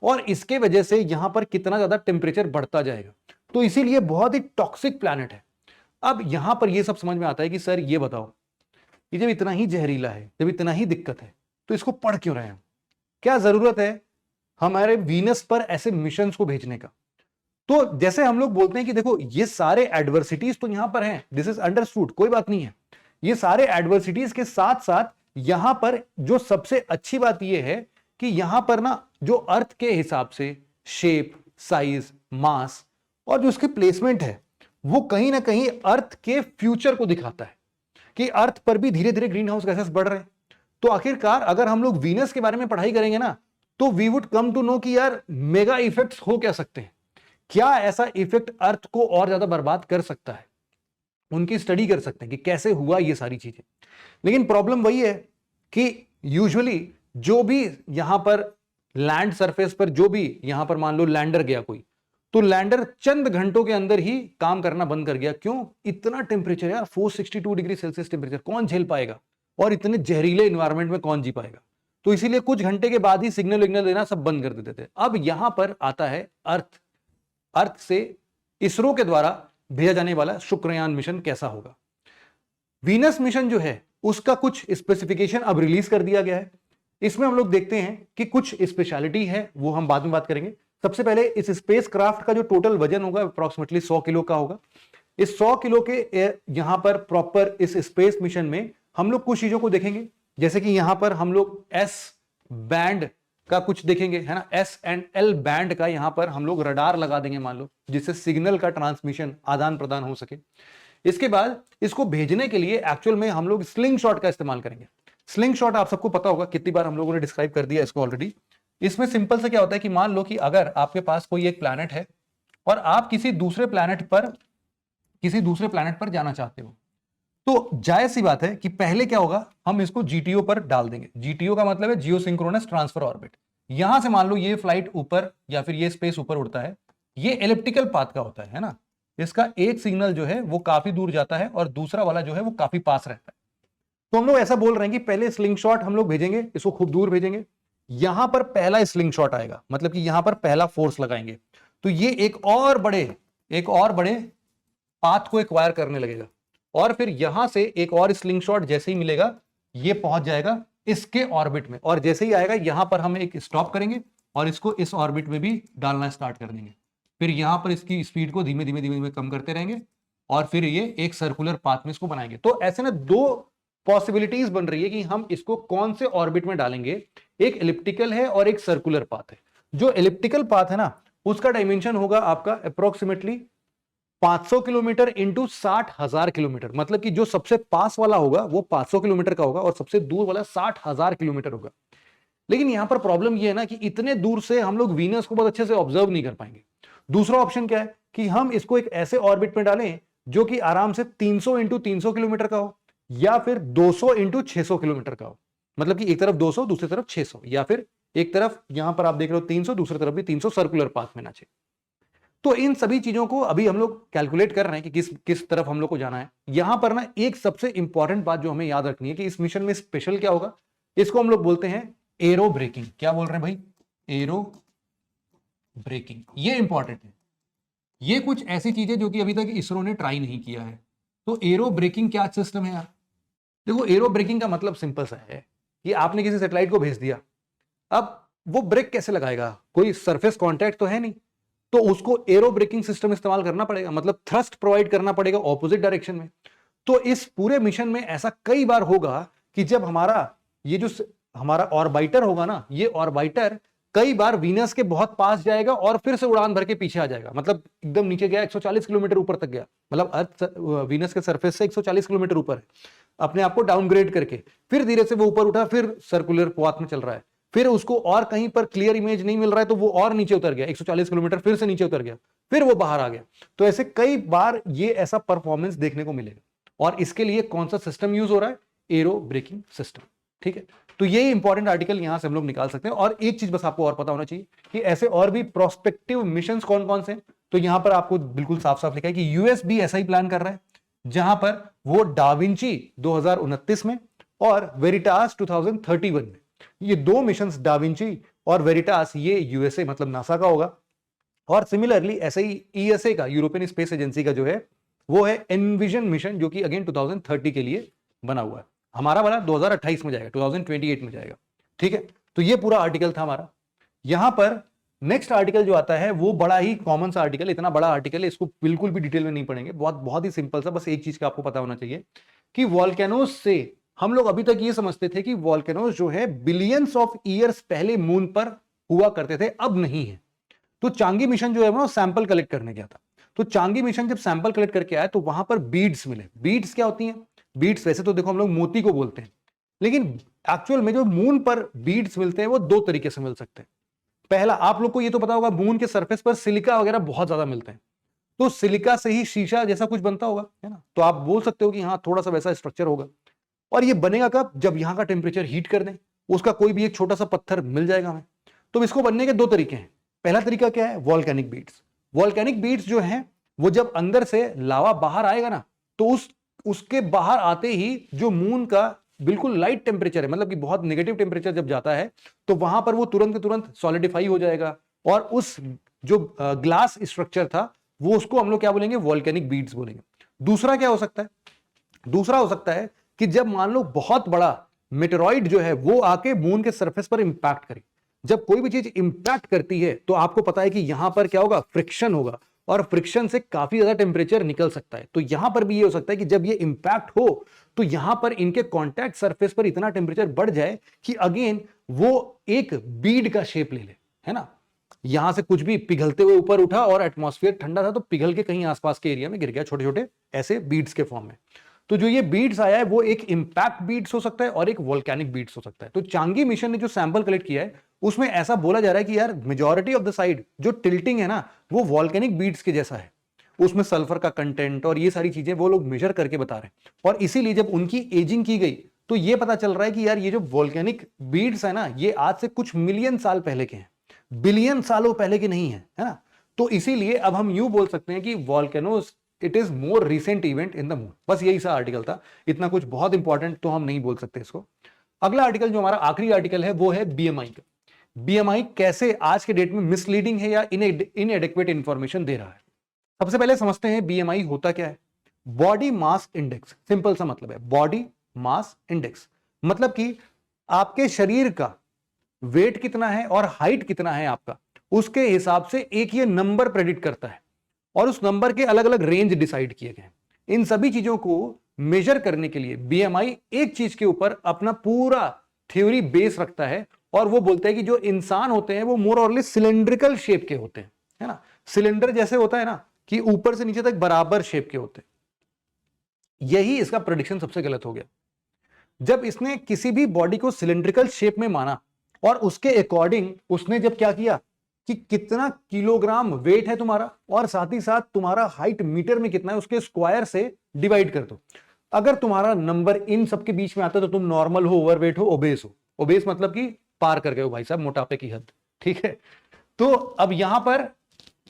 और इसके वजह से यहां पर कितना ज्यादा टेम्परेचर बढ़ता जाएगा। तो इसीलिए बहुत ही टॉक्सिक प्लैनेट है। अब यहां पर यह सब समझ में आता है कि सर ये बताओ, ये जब इतना ही जहरीला है, जब इतना ही दिक्कत है, तो इसको पढ़ क्यों रहे हैं? क्या जरूरत है हमारे वीनस पर ऐसे मिशन को भेजने का? तो जैसे हम लोग बोलते हैं कि देखो ये सारे एडवर्सिटीज तो यहां पर हैं, दिस इज अंडरस्टूड, कोई बात नहीं है। ये सारे एडवर्सिटीज के साथ साथ यहां पर जो सबसे अच्छी बात यह है कि यहां पर ना जो अर्थ के हिसाब से शेप, साइज, मास और जो उसके प्लेसमेंट है वो कहीं ना कहीं अर्थ के फ्यूचर को दिखाता है कि अर्थ पर भी धीरे धीरे ग्रीन हाउस गैसेस बढ़ रहे हैं। तो आखिरकार अगर हम लोग वीनस के बारे में पढ़ाई करेंगे ना, तो we would come to know कि यार मेगा इफेक्ट्स हो क्या सकते हैं, क्या ऐसा इफेक्ट अर्थ को और ज्यादा बर्बाद कर सकता है, उनकी स्टडी कर सकते हैं कि कैसे हुआ ये सारी चीजें। लेकिन प्रॉब्लम वही है कि यूजुअली जो भी यहां पर लैंड सरफेस पर जो भी यहां पर मान लो लैंडर गया कोई, तो लैंडर चंद घंटों के अंदर ही काम करना बंद कर गया। क्यों? इतना टेम्परेचर यार, 462 डिग्री सेल्सियस टेम्परेचर कौन झेल पाएगा, और इतने जहरीले इन्वायरमेंट में कौन जी पाएगा। तो इसीलिए कुछ घंटे के बाद ही सिग्नल विग्नल देना सब बंद कर देते थे। अब यहां पर आता है अर्थ से इसरो के द्वारा भेजा जाने वाला शुक्रयान मिशन कैसा होगा। वीनस मिशन जो है उसका कुछ स्पेसिफिकेशन अब रिलीज कर दिया गया है। इसमें हम लोग देखते हैं कि कुछ स्पेशलिटी है, वो हम बाद में बात करेंगे। सबसे पहले इस स्पेस क्राफ्ट का जो टोटल वजन होगा अप्रोक्सीमेटली 100 किलो का होगा। इस 100 किलो के यहां पर प्रॉपर इस स्पेस मिशन में हम लोग कुछ चीजों को देखेंगे, जैसे कि यहां पर हम लोग एस बैंड का कुछ देखेंगे, है ना। एस एंड एल बैंड का यहां पर हम लोग रडार लगा देंगे मान लो, जिससे सिग्नल का ट्रांसमिशन आदान प्रदान हो सके। इसके बाद इसको भेजने के लिए एक्चुअल में हम लोग स्लिंग शॉट का इस्तेमाल करेंगे। स्लिंग शॉट आप सबको पता होगा, कितनी बार हम लोगों ने डिस्क्राइब कर दिया इसको ऑलरेडी। इसमें सिंपल से क्या होता है कि मान लो कि अगर आपके पास कोई एक प्लैनेट है और आप किसी दूसरे प्लैनेट पर जाना चाहते हो, तो जायज सी बात है कि पहले क्या होगा, हम इसको जीटीओ पर डाल देंगे। जीटीओ का मतलब है जियो सिंक्रोनस ट्रांसफर ऑर्बिट। यहां से मान लो ये फ्लाइट ऊपर या फिर ये स्पेस ऊपर उड़ता है, ये एलिप्टिकल पाथ का होता है ना। इसका एक सिग्नल जो है वो काफी दूर जाता है और दूसरा वाला जो है वो काफी पास रहता है। तो हम लोग ऐसा बोल रहे हैं कि पहले स्लिंग शॉट हम लोग भेजेंगे, इसको खूब दूर भेजेंगे। यहां पर पहला स्लिंग शॉट आएगा, मतलब कि यहां पर पहला फोर्स लगाएंगे, तो ये एक और बड़े पाथ को एक्वायर करने लगेगा। और फिर यहां से एक और स्लिंग शॉट जैसे ही मिलेगा, ये पहुंच जाएगा इसके ऑर्बिट में, और जैसे ही आएगा यहां पर हम एक स्टॉप करेंगे और इसको इस ऑर्बिट में भी डालना स्टार्ट कर देंगे। फिर यहां पर इसकी स्पीड को धीमे धीमे कम करते रहेंगे और फिर ये एक सर्कुलर पाथ में इसको बनाएंगे। तो ऐसे ना दो पॉसिबिलिटीज बन रही है कि हम इसको कौन से ऑर्बिट में डालेंगे। एक एलिप्टिकल है और एक सर्कुलर पाथ है। जो एलिप्टिकल पाथ है ना, उसका डायमेंशन होगा आपका अप्रोक्सीमेटली 500 किलोमीटर इंटू 60,000 किलोमीटर। मतलब कि जो सबसे पास वाला होगा वो 500 किलोमीटर का होगा और सबसे दूर वाला 60,000 किलोमीटर होगा। लेकिन यहां पर प्रॉब्लम यह है ना कि इतने दूर से हम लोग वीनस को बहुत अच्छे से ऑब्जर्व नहीं कर पाएंगे। दूसरा ऑप्शन क्या है कि हम इसको एक ऐसे ऑर्बिट में डालें जो कि आराम से 300 इंटू 300 किलोमीटर का हो, या फिर 200 इंटू 600 किलोमीटर का हो। मतलब कि एक तरफ 200 दूसरी तरफ 600, या फिर एक तरफ यहां पर आप देख रहे हो 300 दूसरी तरफ भी 300 सर्कुलर पाथ में नाचे। तो इन सभी चीजों को अभी हम लोग कैलकुलेट कर रहे हैं कि किस तरफ हम लोग को जाना है। यहां पर ना एक सबसे इंपॉर्टेंट बात जो हमें याद रखनी है कि इस मिशन में स्पेशल क्या होगा, इसको हम लोग बोलते हैं एरो ब्रेकिंग। क्या बोल रहे हैं भाई? Arrow breaking. ये इंपॉर्टेंट है। ये कुछ ऐसी चीजें जो कि अभी तक इसरो ने ट्राई नहीं किया है। तो एरो ब्रेकिंग क्या सिस्टम है यार? देखो, एरो ब्रेकिंग का मतलब सिंपल सा है कि आपने किसी सैटेलाइट को भेज दिया, अब वो ब्रेक कैसे लगाएगा? कोई सरफेस कांटेक्ट तो है नहीं, तो उसको एरो ब्रेकिंग सिस्टम इस्तेमाल करना पड़ेगा, मतलब थ्रस्ट प्रोवाइड करना पड़ेगा ऑपोजिट डायरेक्शन में। तो इस पूरे मिशन में ऐसा कई बार होगा कि जब हमारा ये जो हमारा ऑर्बिटर होगा ना, ये ऑर्बिटर कई बार वीनस के बहुत पास जाएगा और फिर से उड़ान भर के पीछे आ जाएगा, मतलब एकदम नीचे गया 140 किलोमीटर ऊपर तक गया, मतलब अर्थ वीनस के सरफेस से 140 किलोमीटर ऊपर है, अपने आप को डाउनग्रेड करके फिर धीरे से वो ऊपर उठा, फिर सर्कुलर पाथ में चल रहा है, फिर उसको और कहीं पर क्लियर इमेज नहीं मिल रहा है तो वो और नीचे उतर गया 140 किलोमीटर, फिर से नीचे उतर गया, फिर वो बाहर आ गया। तो ऐसे कई बार ये ऐसा परफॉर्मेंस देखने को मिलेगा, और इसके लिए कौन सा सिस्टम यूज हो रहा है? Arrow braking system. ठीक है, तो ये इंपॉर्टेंट आर्टिकल यहां से हम लोग निकाल सकते हैं। और एक चीज बस आपको और पता होना चाहिए कि ऐसे और भी प्रोस्पेक्टिव मिशन कौन कौन से हैं। तो यहां पर आपको बिल्कुल साफ साफ लिखा है कि यूएस भी ऐसा ही प्लान कर रहा है, जहां पर वो डाविंची 2029 में और वेरिटास 2031 में, ये दो मिशंस डाविंची और वेरिटास, ये यूएसए मतलब नासा का होगा। और सिमिलरली ऐसे ही ईएसए का, यूरोपियन स्पेस एजेंसी का जो है वो है एनविजन मिशन, जो कि अगेन 2030 के लिए बना हुआ है। हमारा वाला 2028 में जाएगा, 2028 में जाएगा। ठीक है, तो ये पूरा आर्टिकल था हमारा। यहां पर नेक्स्ट आर्टिकल जो आता है वो बड़ा ही कॉमन सा आर्टिकल, इतना बड़ा आर्टिकल है, इसको बिल्कुल भी डिटेल में नहीं पढ़ेंगे, बहुत बहुत ही सिंपल सा, बस एक चीज का आपको पता होना चाहिए कि वॉल्केनोज से हम लोग अभी तक ये समझते थे कि वॉल्केनोज जो है बिलियंस ऑफ ईयर्स पहले मून पर हुआ करते थे, अब नहीं है। तो चांगी मिशन जो है वो सैंपल कलेक्ट करने गया था। तो चांगी मिशन जब सैंपल कलेक्ट करके आया तो वहां पर बीड्स मिले। बीड्स क्या होती हैं? बीड्स वैसे तो देखो हम लोग मोती को बोलते हैं, लेकिन एक्चुअल में जो मून पर बीड्स मिलते हैं वो दो तरीके से मिल सकते हैं। पहला, आप लोग को ये तो पता होगा, मून के सरफेस पर सिलिका वगैरह बहुत ज्यादा मिलते हैं, तो सिलिका से ही शीशा जैसा कुछ बनता होगा, है ना? तो आप बोल सकते हो कि हाँ, थोड़ा सा वैसा स्ट्रक्चर होगा। और ये बनेगा कब? जब यहां का टेम्परेचर हीट कर दें, उसका कोई भी एक छोटा सा पत्थर मिल जाएगा हमें। तो इसको बनने के दो तरीके हैं। पहला तरीका क्या है? Volcanic beads. वॉल्केनिक बीड्स जो हैं वो जब अंदर से लावा बाहर आएगा ना, तो उसके बाहर आते ही जो मून का बिल्कुल लाइट टेम्परेचर है, मतलब कि बहुत नेगेटिव टेम्परेचर जब जाता है, तो वहां पर वो तुरंत के तुरंत सॉलिडिफाई हो जाएगा, और उस जो ग्लास स्ट्रक्चर था वो, उसको हम लोग क्या बोलेंगे? वॉल्केनिक बीड्स बोलेंगे। दूसरा क्या हो सकता है? दूसरा हो सकता है कि जब मान लो बहुत बड़ा मेटेरॉइड जो है वो आके मून के सरफेस पर इंपैक्ट करे। जब कोई भी चीज इंपैक्ट करती है तो आपको पता है कि यहां पर क्या होगा? फ्रिक्शन होगा, और फ्रिक्शन से काफी ज्यादा टेम्परेचर निकल सकता है। तो यहां पर भी ये हो सकता है कि जब ये इंपैक्ट हो तो यहां पर इनके कॉन्टैक्ट सरफेस पर इतना टेम्परेचर बढ़ जाए कि अगेन वो एक बीड का शेप ले ले, है ना? यहां से कुछ भी पिघलते हुए ऊपर उठा और एटमॉस्फेयर ठंडा था तो पिघल के कहीं आसपास के एरिया में गिर गया, छोटे छोटे ऐसे बीड्स के फॉर्म में। तो जो ये बीड्स आया है वो एक इंपैक्ट बीड्स हो सकता है और एक वोल्केनिक बीड्स हो सकता है। तो चांगी मिशन ने जो सैंपल कलेक्ट किया है उसमें ऐसा बोला जा रहा है कि यार मेजॉरिटी ऑफ द साइड जो टिल्टिंग है ना, वो वॉल्केनिक बीड्स के जैसा है। उसमें सल्फर का कंटेंट और ये सारी चीजें वो लोग मेजर करके बता रहे हैं। और इसीलिए जब उनकी एजिंग की गई तो ये पता चल रहा है कि यार ये जो वॉल्केनिक बीड्स है ना, ये आज से कुछ मिलियन साल पहले के हैं, बिलियन सालों पहले के नहीं है, है ना? तो इसीलिए अब हम यूं बोल सकते हैं कि volcanoes, it is more recent event in the moon. बस यही सा आर्टिकल था, इतना कुछ बहुत इंपॉर्टेंट तो हम नहीं बोल सकते इसको। अगला आर्टिकल जो हमारा आखिरी आर्टिकल है वो है बीएमआई का। बीएमआई कैसे आज के डेट में मिसलीडिंग है या इनएडेक्वेट इंफॉर्मेशन दे रहा है। सबसे पहले समझते हैं बीएमआई होता क्या है। बॉडी मास इंडेक्स, सिंपल सा मतलब है बॉडी मास इंडेक्स, मतलब कि आपके शरीर का वेट कितना है और हाइट कितना है आपका, उसके हिसाब से एक ये नंबर प्रेडिक्ट करता है, और उस नंबर के अलग अलग रेंज डिसाइड किए गए हैं। इन सभी चीजों को मेजर करने के लिए बीएमआई एक चीज के ऊपर अपना पूरा थ्योरी बेस रखता है, और वो बोलता है कि जो इंसान होते हैं वो मोर और लेस सिलेंड्रिकल शेप के होते हैं, है ना? सिलेंडर जैसे होता है ना कि ऊपर से नीचे तक बराबर शेप के होते हैं। यही इसका प्रेडिक्शन सबसे गलत हो गया। जब इसने किसी भी बॉडी को सिलेंड्रिकल शेप में माना और उसके अकॉर्डिंग उसने जब क्या किया कि कितना किलोग्राम वेट है तुम्हारा और साथ ही साथ तुम्हारा हाइट मीटर में कितना है, उसके स्क्वायर से डिवाइड कर दो। अगर तुम्हारा नंबर इन सबके बीच में आता है तो तुम नॉर्मल हो, ओवरवेट हो, ओबेस हो। ओबेस मतलब कि पार कर गए हो भाई साहब मोटापे की हद, ठीक है? तो अब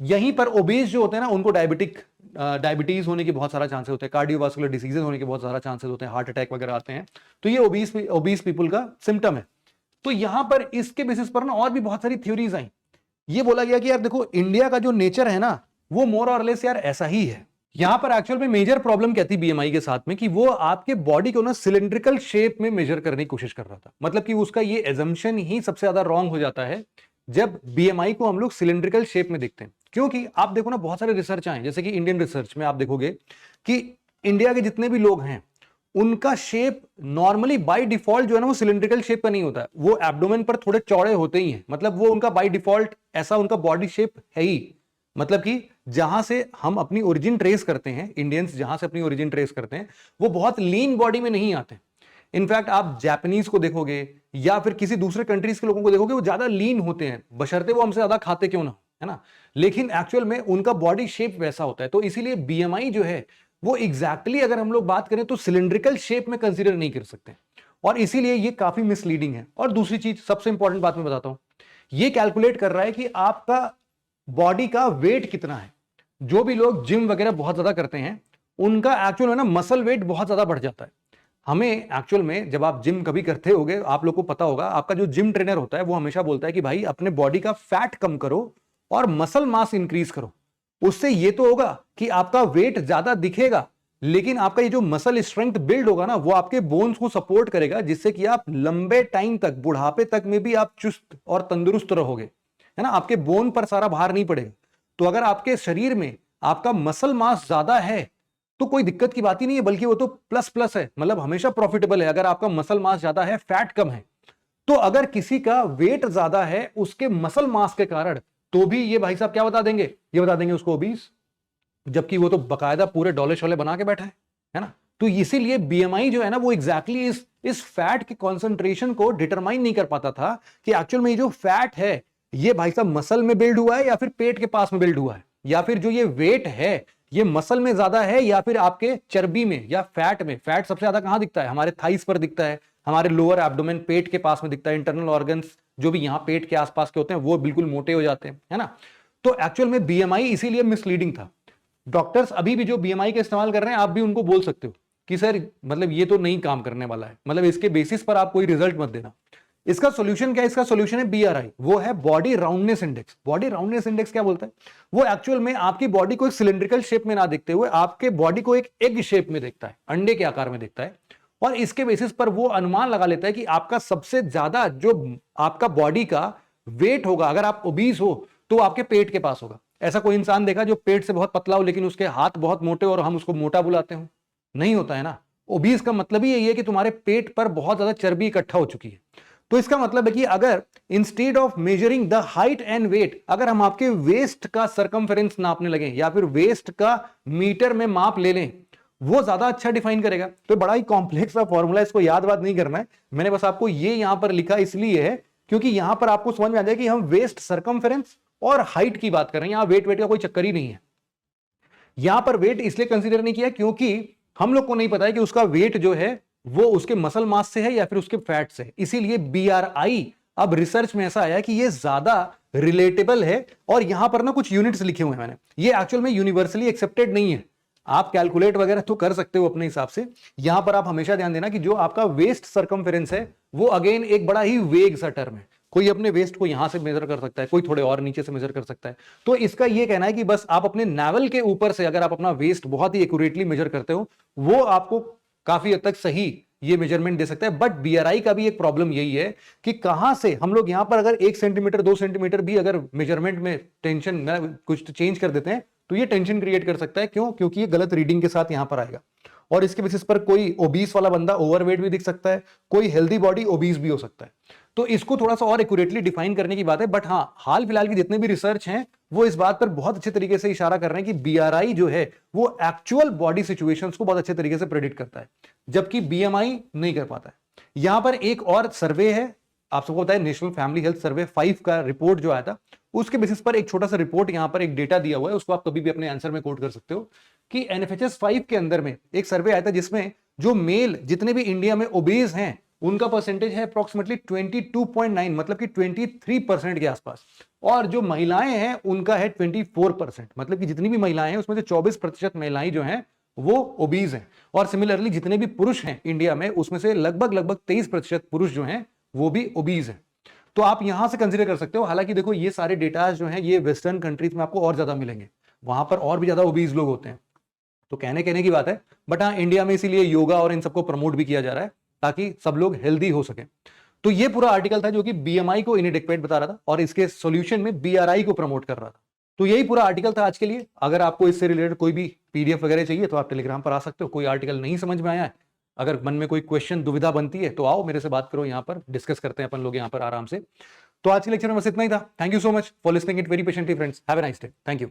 यहीं पर ओबेस जो होते हैं ना, उनको डायबिटीज होने के बहुत सारा चांसेस होते हैं, कार्डियोवास्कुलर डिसीजेज होने के बहुत सारा चांसेस होते हैं, हार्ट अटैक वगैरह आते हैं। तो ये ओबीस पीपल का सिम्टम है। तो यहां पर इसके बेसिस पर ना और भी बहुत सारी थ्योरीज आई। ये बोला गया कि यार देखो, इंडिया का जो नेचर है ना वो मोर और लेस यार ऐसा ही है। यहां पर एक्चुअल में मेजर प्रॉब्लम क्या थी बीएमआई के साथ में कि वो आपके बॉडी को ना सिलेंड्रिकल शेप में मेजर करने की कोशिश कर रहा था। मतलब कि उसका ये एजम्पशन ही सबसे ज्यादा रॉन्ग हो जाता है जब बीएमआई को हम लोग सिलेंड्रिकल शेप में देखते हैं। क्योंकि आप देखो ना, बहुत सारे रिसर्च आए, जैसे कि इंडियन रिसर्च में आप देखोगे कि इंडिया के जितने भी लोग हैं उनका शेप नॉर्मली बाय डिफॉल्ट जो है ना वो सिलिंड्रिकल शेप का नहीं होता है, वो एब्डोमेन पर थोड़े चौड़े होते ही हैं, मतलब वो उनका बाय डिफॉल्ट ऐसा उनका बॉडी शेप है ही। मतलब कि जहां से हम अपनी ओरिजिन ट्रेस करते हैं, इंडियंस जहां से अपनी ओरिजिन ट्रेस करते हैं, वो बहुत लीन बॉडी में नहीं आते। इनफैक्ट आप जापानीज को देखोगे या फिर किसी दूसरे कंट्रीज के लोगों को देखोगे, वो ज्यादा लीन होते हैं, बशर्ते वो हमसे ज्यादा खाते क्यों ना हो, है ना। लेकिन एक्चुअल में उनका बॉडी शेप वैसा होता है, तो इसीलिए बीएमआई जो है वो एग्जैक्टली अगर हम लोग बात करें तो सिलिंड्रिकल शेप में कंसीडर नहीं कर सकते, और इसीलिए ये काफी मिसलीडिंग है। और दूसरी चीज, सबसे इंपॉर्टेंट बात मैं बताता हूं, ये कैलकुलेट कर रहा है कि आपका बॉडी का वेट कितना है। जो भी लोग जिम वगैरह बहुत ज्यादा करते हैं, उनका एक्चुअल में ना मसल वेट बहुत ज्यादा बढ़ जाता है। हमें एक्चुअल में जब आप जिम कभी करते होगे, आप लोग को पता होगा, आपका जो जिम ट्रेनर होता है वो हमेशा बोलता है कि भाई अपने बॉडी का फैट कम करो और मसल मास इंक्रीज करो। उससे ये तो होगा कि आपका वेट ज्यादा दिखेगा, लेकिन आपका ये जो मसल स्ट्रेंथ बिल्ड होगा ना, वो आपके बोन्स को सपोर्ट करेगा, जिससे कि आप लंबे टाइम तक, बुढ़ापे तक में भी आप चुस्त और तंदुरुस्त रहोगे, है ना। आपके बोन पर सारा भार नहीं पड़ेगा। तो अगर आपके शरीर में आपका मसल मास ज्यादा है तो कोई दिक्कत की बात ही नहीं है, बल्कि वो तो प्लस प्लस है, मतलब हमेशा प्रॉफिटेबल है अगर आपका मसल मास ज्यादा है, फैट कम है। तो अगर किसी का वेट ज्यादा है उसके मसल मास के कारण, तो भी ये भाई साहब क्या बता देंगे, ये बता देंगे उसको ओबीस, जबकि वो तो बकायदा पूरे डॉले शोले बना के बैठा है ना। तो इसीलिए बीएमआई जो है ना वो एग्जैक्टली इस फैट के कॉन्सेंट्रेशन को डिटरमाइन नहीं कर पाता था कि एक्चुअल में ये जो फैट है ये भाई साहब मसल में बिल्ड हुआ है या फिर पेट के पास में बिल्ड हुआ है, या फिर जो ये वेट है ये मसल में ज्यादा है या फिर आपके चर्बी में या फैट में। फैट सबसे ज्यादा कहां दिखता है, हमारे थाइस पर दिखता है, हमारे लोअर एब्डोमेन पेट के पास में दिखता है, इंटरनल ऑर्गन्स जो भी यहां पेट के आसपास के होते हैं वो बिल्कुल मोटे हो जाते हैं, है ना। तो एक्चुअल में बीएमआई इसीलिए मिसलीडिंग था। डॉक्टर्स अभी भी जो बीएमआई का इस्तेमाल कर रहे हैं, आप भी उनको बोल सकते हो कि सर मतलब ये तो नहीं काम करने वाला है, मतलब इसके बेसिस पर आप कोई रिजल्ट मत देना। इसका सॉल्यूशन क्या है, इसका सॉल्यूशन है बीआरआई, वो है body roundness index. Body roundness index क्या बोलता है, वो एक्चुअल में आपकी बॉडी को एक सिलिंड्रिकल शेप में ना देखते हुए आपके बॉडी को एक एग शेप में देखता है, अंडे के आकार में देखता है, और इसके बेसिस पर वो अनुमान लगा लेता है कि आपका सबसे ज्यादा जो आपका बॉडी का वेट होगा, अगर आप ओबीस हो तो आपके पेट के पास होगा। ऐसा कोई इंसान देखा जो पेट से बहुत पतला हो लेकिन उसके हाथ बहुत मोटे और हम उसको मोटा बुलाते हो? नहीं होता है ना। ओबीस का मतलब ही यही है कि तुम्हारे पेट पर बहुत ज्यादा चर्बी इकट्ठा हो चुकी है। तो इसका मतलब है कि अगर instead of measuring the height and weight, अगर हम आपके वेस्ट का सरकमफेरेंस नापने लगे या फिर वेस्ट का मीटर में माप ले लें, वो ज्यादा अच्छा डिफाइन करेगा। तो बड़ा ही कॉम्प्लेक्स सा फॉर्मूला, इसको याद बात नहीं करना है, मैंने बस आपको ये यहां पर लिखा इसलिए है क्योंकि यहां पर आपको समझ में आ जाए कि हम वेस्ट सरकमफेरेंस और हाइट की बात कर रहे हैं। यहां वेट का कोई चक्कर ही नहीं है। यहां पर वेट इसलिए कंसीडर नहीं किया क्योंकि हम लोग को नहीं पता है कि उसका वेट जो है वो उसके मसल मास से है या फिर उसके फैट से। इसीलिए बीआरआई अब रिसर्च में ऐसा आया कि ये ज्यादा रिलेटेबल है। और यहां पर ना कुछ यूनिट्स लिखे हुए हैं मैंने, ये एक्चुअल में यूनिवर्सली एक्सेप्टेड नहीं है, आप कैलकुलेट वगैरह तो कर सकते हो अपने हिसाब से। यहां पर आप हमेशा ध्यान देना कि जो आपका वेस्ट सरकमफेरेंस है वो अगेन एक बड़ा ही वेग सा टर्म है। कोई अपने वेस्ट को यहां से मेजर कर सकता है, कोई थोड़े और नीचे से मेजर कर सकता है। तो इसका ये कहना है कि बस आप अपने नावल के ऊपर से अगर आप अपना वेस्ट बहुत ही एक्यूरेटली मेजर करते हो, वो आपको काफी हद तक सही ये मेजरमेंट दे सकता है। बट बीआरआई का भी एक प्रॉब्लम यही है कि कहां से हम लोग यहां पर अगर 1 सेंटीमीटर 2 सेंटीमीटर भी अगर मेजरमेंट में टेंशन कुछ चेंज कर देते हैं तो ये टेंशन क्रिएट कर सकता है। क्यों? क्योंकि ये गलत रीडिंग के साथ यहां पर आएगा और इसके बेसिस पर कोई ओबीस वाला बंदा ओवरवेट भी दिख सकता है, कोई हेल्दी बॉडी ओबीस भी हो सकता है। तो इसको थोड़ा सा और एक्यूरेटली डिफाइन करने की बात है। बट हाँ, हाल फिलहाल की जितने भी रिसर्च हैं वो इस बात पर बहुत अच्छे तरीके से इशारा कर रहे हैं कि बीआरआई जो है वो एक्चुअल बॉडी सिचुएशंस को बहुत अच्छे तरीके से प्रेडिक्ट करता है, जबकि बीएमआई नहीं कर पाता है। यहां पर एक और सर्वे है, आप सबको पता है नेशनल फैमिली हेल्थ सर्वे 5 का रिपोर्ट जो आया था, उसके बेसिस पर एक छोटा सा रिपोर्ट यहां पर एक डेटा दिया हुआ है, उसको आप कभी भी अपने आंसर में कोट कर सकते हो कि एनएफएचएस 5 के अंदर में एक सर्वे आया था जिसमें जो मेल जितने भी इंडिया में ओबेज हैं उनका परसेंटेज है अप्रोक्सीमेटली 22.9, मतलब कि 23% के आसपास, और जो महिलाएं हैं उनका है 24%, मतलब कि जितनी भी महिलाएं हैं उसमें से 24% महिलाएं जो हैं वो ओबीज हैं। और सिमिलरली जितने भी पुरुष हैं इंडिया में उसमें से लगभग 23% पुरुष जो हैं वो भी ओबीज हैं। तो आप यहां से कंसीडर कर सकते हो। हालांकि देखो ये सारे डेटा जो हैं ये वेस्टर्न कंट्रीज में आपको और ज्यादा मिलेंगे, वहां पर और भी ज्यादा ओबीज लोग होते हैं, तो कहने की बात है। बट हाँ, इंडिया में इसीलिए योगा और इन सबको प्रमोट भी किया जा रहा है ताकि सब लोग हेल्दी हो सके। तो ये पूरा आर्टिकल था जो कि बीएमआई को इनएडिक्वेट बता रहा था और इसके सॉल्यूशन में बीआरआई को प्रमोट कर रहा था। तो यही पूरा आर्टिकल था आज के लिए। अगर आपको इससे रिलेटेड कोई भी पीडीएफ वगैरह चाहिए तो आप टेलीग्राम पर आ सकते हो। कोई आर्टिकल नहीं समझ में आया है अगर मन में कोई क्वेश्चन दुविधा बनती है तो आओ मेरे से बात करो, यहाँ पर डिस्कस करते हैं अपन लोग यहाँ पर आराम से। तो आज के लेक्चर में बस इतना ही था। Thank you so much for listening it very patiently friends. Have a nice day. Thank you.